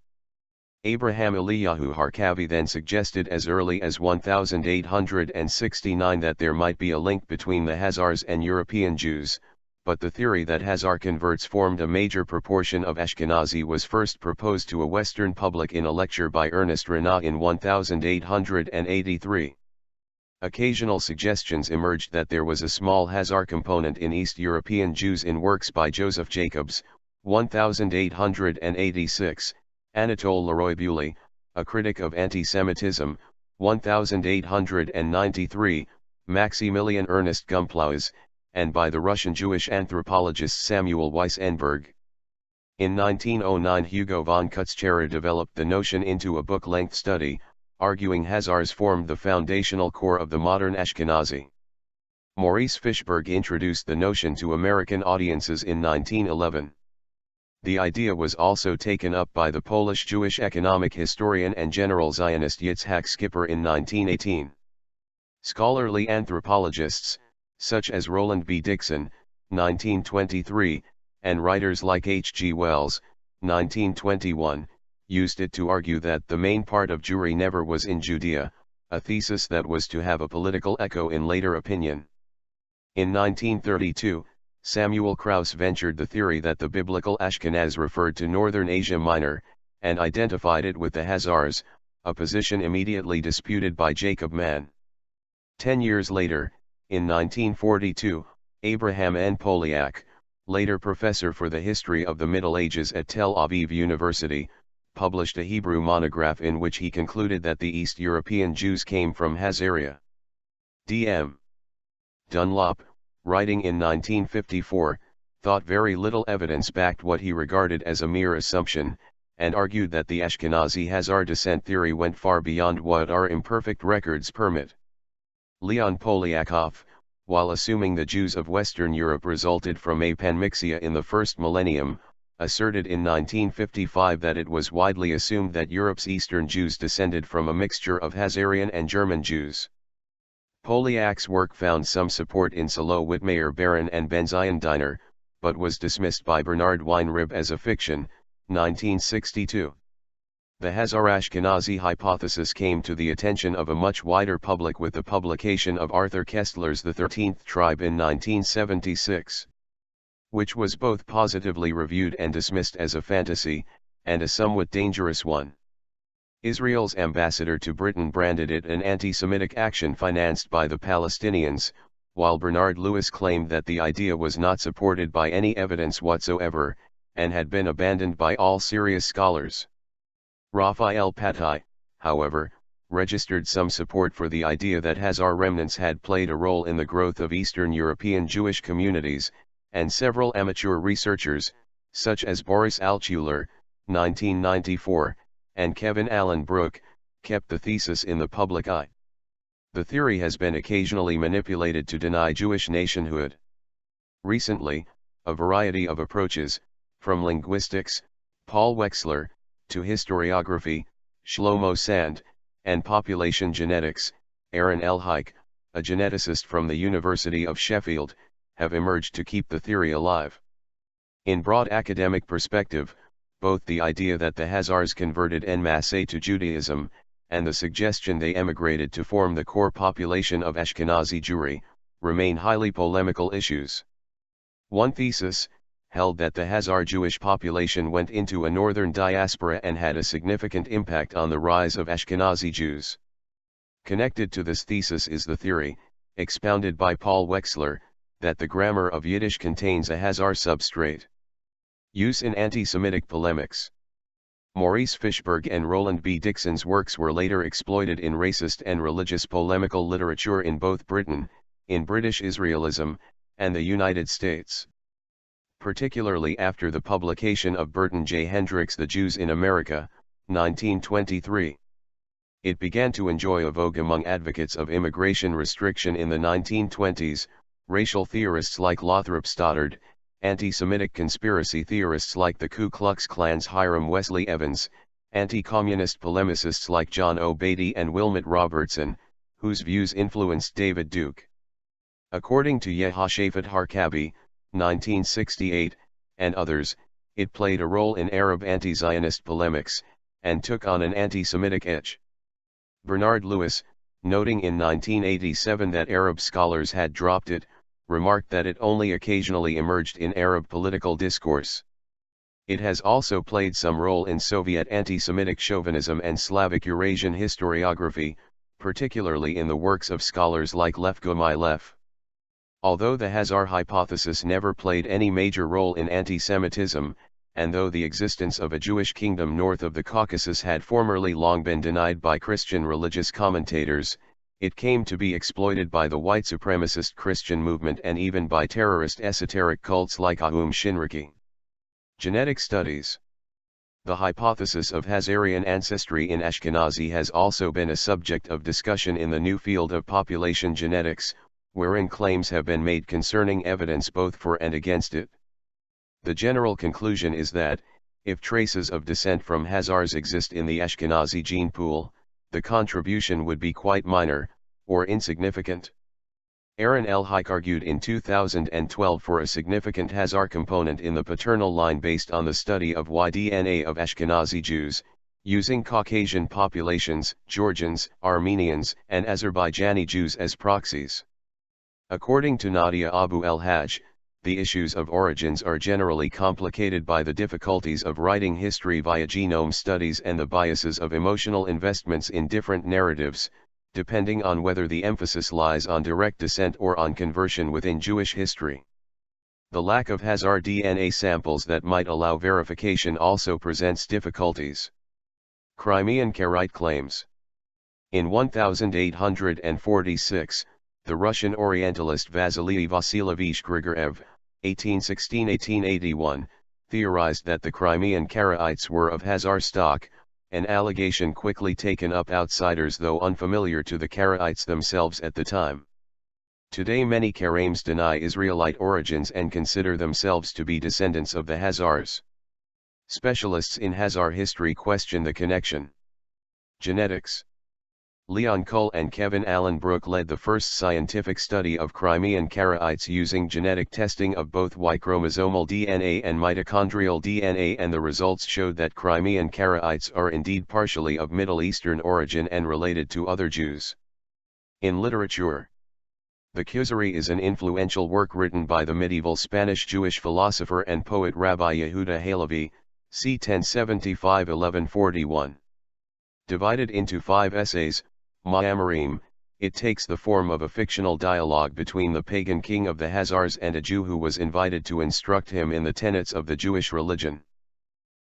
Abraham Eliyahu Harkavi then suggested as early as 1869 that there might be a link between the Khazars and European Jews, but the theory that Khazar converts formed a major proportion of Ashkenazi was first proposed to a Western public in a lecture by Ernest Renan in 1883. Occasional suggestions emerged that there was a small Khazar component in East European Jews in works by Joseph Jacobs, 1886, Anatole Leroy-Beaulieu, a critic of anti-Semitism, 1893, Maximilian Ernest Gumplaues, and by the Russian Jewish anthropologist Samuel Weissenberg. In 1909 Hugo von Kutzschera developed the notion into a book-length study, arguing Khazars formed the foundational core of the modern Ashkenazi. Maurice Fishberg introduced the notion to American audiences in 1911. The idea was also taken up by the Polish Jewish economic historian and general Zionist Yitzhak Skipper in 1918. Scholarly anthropologists, such as Roland B. Dixon, 1923, and writers like H. G. Wells, 1921, used it to argue that the main part of Jewry never was in Judea, a thesis that was to have a political echo in later opinion. In 1932, Samuel Krauss ventured the theory that the biblical Ashkenaz referred to northern Asia Minor, and identified it with the Khazars, a position immediately disputed by Jacob Mann. 10 years later, in 1942, Abraham N. Polyak, later professor for the history of the Middle Ages at Tel Aviv University, published a Hebrew monograph in which he concluded that the East European Jews came from Khazaria. D.M. Dunlop, writing in 1954, thought very little evidence backed what he regarded as a mere assumption, and argued that the Ashkenazi Khazar descent theory went far beyond what our imperfect records permit. Leon Polyakov, while assuming the Jews of Western Europe resulted from apanmixia in the first millennium, asserted in 1955 that it was widely assumed that Europe's Eastern Jews descended from a mixture of Khazarian and German Jews. Polyak's work found some support in Salo Whitmayer Baron and Benzion Diner, but was dismissed by Bernard Weinrib as a fiction, 1962. The Khazar Ashkenazi hypothesis came to the attention of a much wider public with the publication of Arthur Koestler's The 13th Tribe in 1976, which was both positively reviewed and dismissed as a fantasy, and a somewhat dangerous one. Israel's ambassador to Britain branded it an anti-Semitic action financed by the Palestinians, while Bernard Lewis claimed that the idea was not supported by any evidence whatsoever, and had been abandoned by all serious scholars. Raphael Patai, however, registered some support for the idea that Khazar remnants had played a role in the growth of Eastern European Jewish communities, and several amateur researchers, such as Boris Altshuler, 1994, and Kevin Allen Brooke, kept the thesis in the public eye. The theory has been occasionally manipulated to deny Jewish nationhood. Recently, a variety of approaches, from linguistics, Paul Wechsler, to historiography, Shlomo Sand, and population genetics, Aaron L. Hike, a geneticist from the University of Sheffield, have emerged to keep the theory alive. In broad academic perspective, both the idea that the Khazars converted en masse to Judaism, and the suggestion they emigrated to form the core population of Ashkenazi Jewry, remain highly polemical issues. One thesis held that the Khazar Jewish population went into a northern diaspora and had a significant impact on the rise of Ashkenazi Jews. Connected to this thesis is the theory, expounded by Paul Wechsler, that the grammar of Yiddish contains a Khazar substrate. Use in anti-Semitic polemics. Maurice Fishberg and Roland B. Dixon's works were later exploited in racist and religious polemical literature in both Britain, in British Israelism, and the United States. Particularly after the publication of Burton J. Hendricks' The Jews in America, 1923. It began to enjoy a vogue among advocates of immigration restriction in the 1920s, racial theorists like Lothrop Stoddard, anti-Semitic conspiracy theorists like the Ku Klux Klan's Hiram Wesley Evans, anti-communist polemicists like John O. Beatty and Wilmot Robertson, whose views influenced David Duke. According to Yehoshaphat Harkabi, 1968, and others, it played a role in Arab anti-Zionist polemics, and took on an anti-Semitic edge. Bernard Lewis, noting in 1987 that Arab scholars had dropped it, remarked that it only occasionally emerged in Arab political discourse. It has also played some role in Soviet anti-Semitic chauvinism and Slavic Eurasian historiography, particularly in the works of scholars like Lev Gumilev. Although the Khazar hypothesis never played any major role in anti-Semitism, and though the existence of a Jewish kingdom north of the Caucasus had formerly long been denied by Christian religious commentators, it came to be exploited by the white supremacist Christian movement and even by terrorist esoteric cults like Aum Shinrikhi. Genetic studies. The hypothesis of Khazarian ancestry in Ashkenazi has also been a subject of discussion in the new field of population genetics, wherein claims have been made concerning evidence both for and against it. The general conclusion is that, if traces of descent from Khazars exist in the Ashkenazi gene pool, the contribution would be quite minor, or insignificant. Aaron L. Hike argued in 2012 for a significant Khazar component in the paternal line based on the study of Y-DNA of Ashkenazi Jews, using Caucasian populations, Georgians, Armenians, and Azerbaijani Jews as proxies. According to Nadia Abu el-Hajj, the issues of origins are generally complicated by the difficulties of writing history via genome studies and the biases of emotional investments in different narratives, depending on whether the emphasis lies on direct descent or on conversion within Jewish history. The lack of Khazar DNA samples that might allow verification also presents difficulties. Crimean Karaite claims. In 1846, the Russian Orientalist Vasily Vasilyevich Grigorev, 1816–1881, theorized that the Crimean Karaites were of Khazar stock, an allegation quickly taken up outsiders though unfamiliar to the Karaites themselves at the time. Today many Karaims deny Israelite origins and consider themselves to be descendants of the Khazars. Specialists in Khazar history question the connection. Genetics. Leon Kull and Kevin Allen Brooke led the first scientific study of Crimean Karaites using genetic testing of both Y-chromosomal DNA and mitochondrial DNA, and the results showed that Crimean Karaites are indeed partially of Middle Eastern origin and related to other Jews. In literature, the Kuzari is an influential work written by the medieval Spanish Jewish philosopher and poet Rabbi Yehuda Halevi, c. 1075–1141. Divided into 5 essays, Ma'amarim, it takes the form of a fictional dialogue between the pagan king of the Khazars and a Jew who was invited to instruct him in the tenets of the Jewish religion.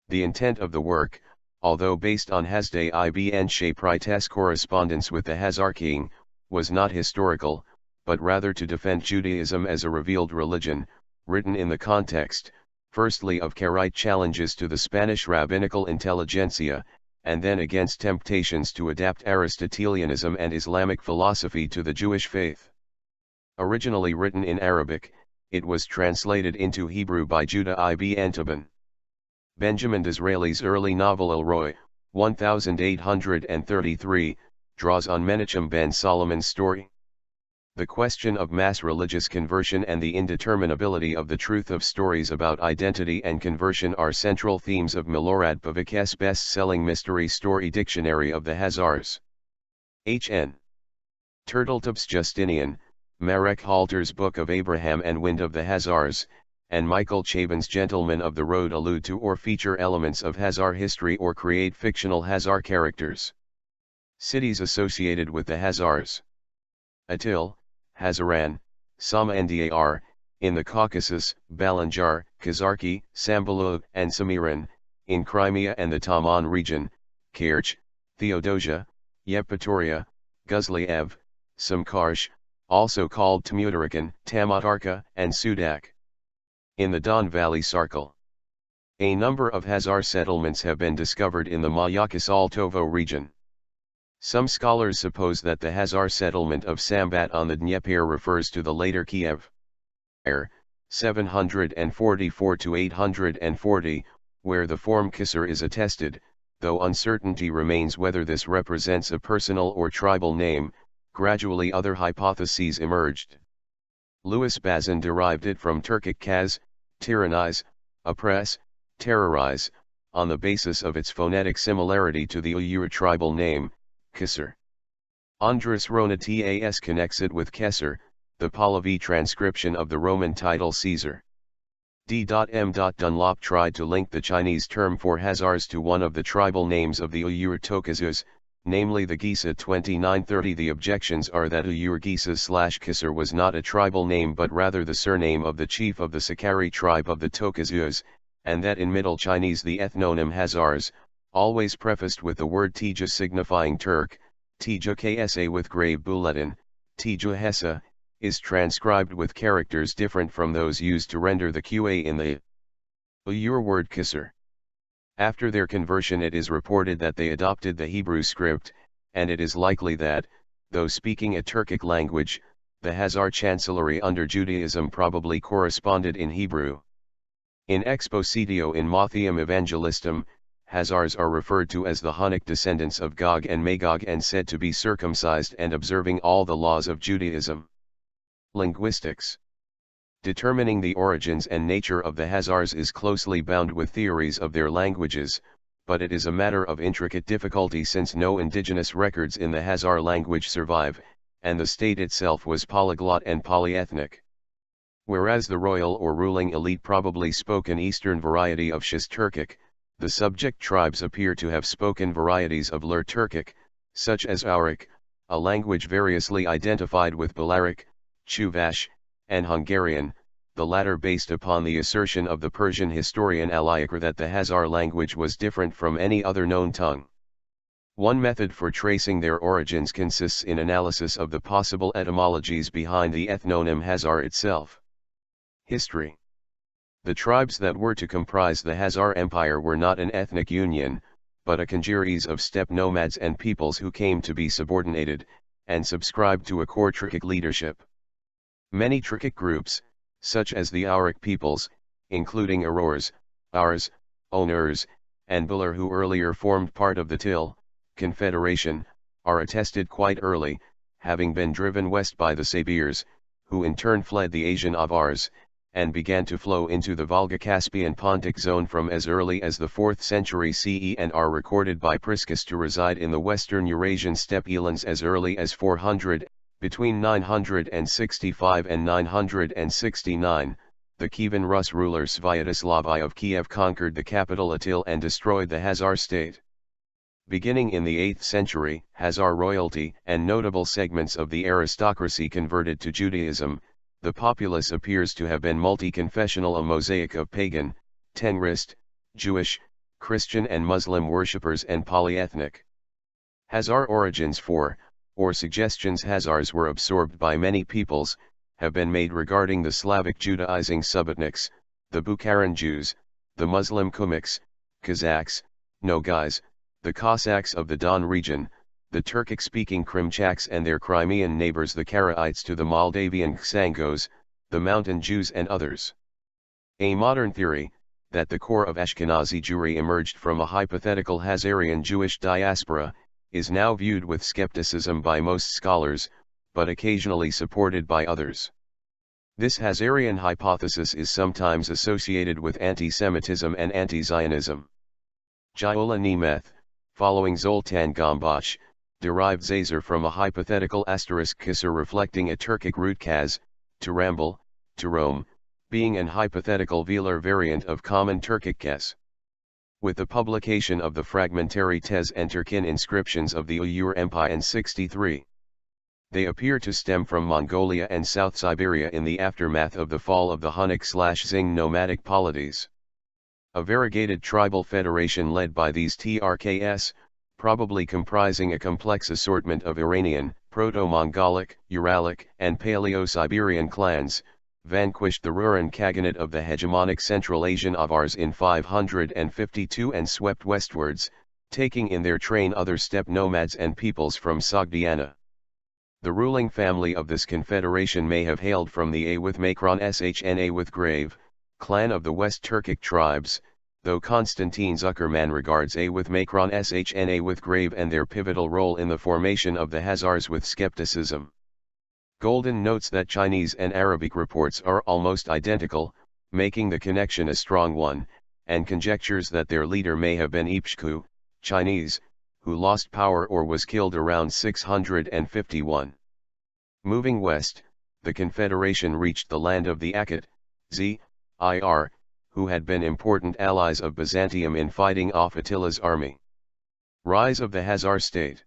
The intent of the work, although based on Hasday ibn Shayprites' correspondence with the Khazar king, was not historical, but rather to defend Judaism as a revealed religion, written in the context, firstly of Karaite challenges to the Spanish rabbinical intelligentsia, and then against temptations to adapt Aristotelianism and Islamic philosophy to the Jewish faith. Originally written in Arabic, it was translated into Hebrew by Judah ibn Taban. Benjamin Disraeli's early novel El Roi, 1833, draws on Menachem ben Solomon's story. The question of mass religious conversion and the indeterminability of the truth of stories about identity and conversion are central themes of Milorad Pavlik's best-selling mystery story dictionary of the Khazars. H.N. Turtletub's Justinian, Marek Halter's Book of Abraham and Wind of the Khazars, and Michael Chabon's Gentlemen of the Road allude to or feature elements of Khazar history or create fictional Khazar characters. Cities associated with the Khazars: Atil, Hazaran, Samandar, in the Caucasus, Balanjar, Khazarki, Sambalov, and Samiran, in Crimea and the Taman region, Kerch, Theodosia, Yevpatoria, Guzliev, Samkarsh, also called Tamutarakan, Tamatarka, and Sudak. In the Don Valley Circle. A number of Khazar settlements have been discovered in the Malakasal-Tovo region. Some scholars suppose that the Khazar settlement of Sambat on the Dnieper refers to the later Kiev. 744 to 840, where the form khazar is attested, though uncertainty remains whether this represents a personal or tribal name. Gradually other hypotheses emerged. Louis Bazin derived it from Turkic khaz, tyrannize, oppress, terrorize, on the basis of its phonetic similarity to the Uyghur tribal name, Khazar. Andrus Ronatas connects it with Khazar, the Pahlavi transcription of the Roman title Caesar. D.M. Dunlop tried to link the Chinese term for Khazars to one of the tribal names of the Uyghur Tokazus, namely the Gisa 2930. The objections are that Uyghur Gisa/Khazar was not a tribal name but rather the surname of the chief of the Sakari tribe of the Tokazus, and that in Middle Chinese the ethnonym Khazars, always prefaced with the word Tija signifying Turk, Tija Ksa with grave bulletin, Tija Hessa, is transcribed with characters different from those used to render the qa in the Uyghur word Khazar. After their conversion it is reported that they adopted the Hebrew script, and it is likely that, though speaking a Turkic language, the Khazar chancellery under Judaism probably corresponded in Hebrew. In Expositio in Mattheum Evangelistum, Khazars are referred to as the Hunnic descendants of Gog and Magog and said to be circumcised and observing all the laws of Judaism. Linguistics. Determining the origins and nature of the Khazars is closely bound with theories of their languages, but it is a matter of intricate difficulty since no indigenous records in the Khazar language survive, and the state itself was polyglot and polyethnic. Whereas the royal or ruling elite probably spoke an eastern variety of Shis Turkic, the subject tribes appear to have spoken varieties of Lur Turkic, such as Auric, a language variously identified with Balearic, Chuvash, and Hungarian, the latter based upon the assertion of the Persian historian Aliakar that the Khazar language was different from any other known tongue. One method for tracing their origins consists in analysis of the possible etymologies behind the ethnonym Khazar itself. History. The tribes that were to comprise the Khazar Empire were not an ethnic union, but a congeries of steppe nomads and peoples who came to be subordinated, and subscribed to a core Turkic leadership. Many Turkic groups, such as the Auric peoples, including Arors, Ars, Onurs, and Bular who earlier formed part of the Til Confederation, are attested quite early, having been driven west by the Sabirs, who in turn fled the Asian Avars, and began to flow into the Volga-Caspian Pontic zone from as early as the 4th century CE and are recorded by Priscus to reside in the western Eurasian steppe elands as early as 400. Between 965 and 969, the Kievan Rus ruler Sviatoslav I of Kiev conquered the capital Atil and destroyed the Khazar state. Beginning in the 8th century, Khazar royalty and notable segments of the aristocracy converted to Judaism. The populace appears to have been multi-confessional, a mosaic of pagan, Tengrist, Jewish, Christian and Muslim worshippers and polyethnic. Khazar origins for, or suggestions Khazars were absorbed by many peoples, have been made regarding the Slavic Judaizing Subotniks, the Bukharan Jews, the Muslim Kumyks, Kazakhs, Nogais, the Cossacks of the Don region, the Turkic-speaking Krimchaks and their Crimean neighbors the Karaites, to the Moldavian Ksangos, the Mountain Jews and others. A modern theory, that the core of Ashkenazi Jewry emerged from a hypothetical Khazarian Jewish diaspora, is now viewed with skepticism by most scholars, but occasionally supported by others. This Khazarian hypothesis is sometimes associated with anti-Semitism and anti-Zionism. Giola Nemeth, following Zoltan Gombac, derived Xäzär from a hypothetical *khazar reflecting a Turkic root Kaz, to ramble, to roam, being an hypothetical velar variant of common Turkic Kes. With the publication of the fragmentary Tez and Turkin inscriptions of the Uyghur Empire in 63, they appear to stem from Mongolia and South Siberia in the aftermath of the fall of the Hunnic/Xing nomadic polities. A variegated tribal federation led by these Trks, probably comprising a complex assortment of Iranian, Proto-Mongolic, Uralic, and Paleo-Siberian clans, vanquished the Ruran Khaganate of the hegemonic Central Asian Avars in 552 and swept westwards, taking in their train other steppe nomads and peoples from Sogdiana. The ruling family of this confederation may have hailed from the A with Macron Shna with Grave, clan of the West Turkic tribes, though Konstantin Zuckerman regards A with Macron Shna with Grave and their pivotal role in the formation of the Khazars with skepticism. Golden notes that Chinese and Arabic reports are almost identical, making the connection a strong one, and conjectures that their leader may have been Ipshku, Chinese, who lost power or was killed around 651. Moving west, the confederation reached the land of the Akit, Zir, who had been important allies of Byzantium in fighting off Attila's army. Rise of the Khazar state.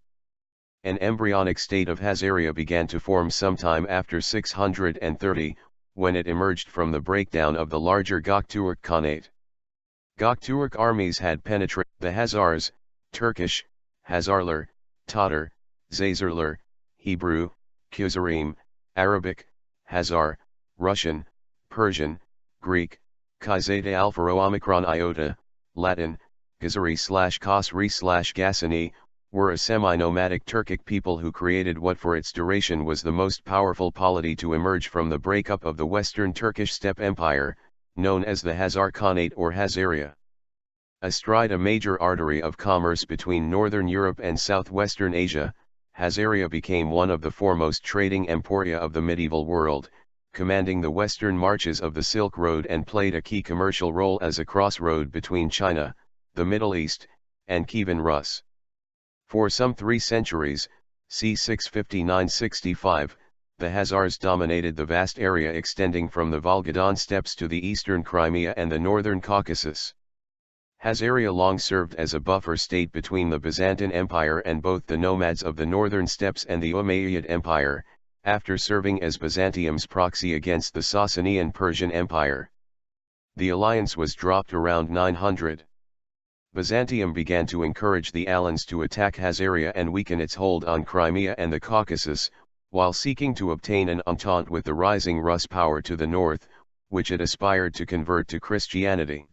An embryonic state of Khazaria began to form sometime after 630, when it emerged from the breakdown of the larger Göktürk Khanate. Göktürk armies had penetrated the Khazars, Turkish, Hazarlar, Tatar, Xäzärlär, Hebrew, Kuzarim, Arabic, Khazar, Russian, Persian, Greek, Chi Zeta Alpha Rho Omicron Iota, Latin, Gazari/Khazari/Gazani, were a semi-nomadic Turkic people who created what for its duration was the most powerful polity to emerge from the breakup of the Western Turkish steppe empire, known as the Khazar Khanate or Khazaria. Astride a major artery of commerce between northern Europe and southwestern Asia, Khazaria became one of the foremost trading emporia of the medieval world, commanding the western marches of the Silk Road and played a key commercial role as a crossroad between China, the Middle East, and Kievan Rus. For some 3 centuries, c. 659–65, the Khazars dominated the vast area extending from the Volga-Don steppes to the eastern Crimea and the northern Caucasus. Khazaria long served as a buffer state between the Byzantine Empire and both the nomads of the northern steppes and the Umayyad Empire, after serving as Byzantium's proxy against the Sasanian Persian Empire. The alliance was dropped around 900. Byzantium began to encourage the Alans to attack Khazaria and weaken its hold on Crimea and the Caucasus, while seeking to obtain an entente with the rising Rus power to the north, which it aspired to convert to Christianity.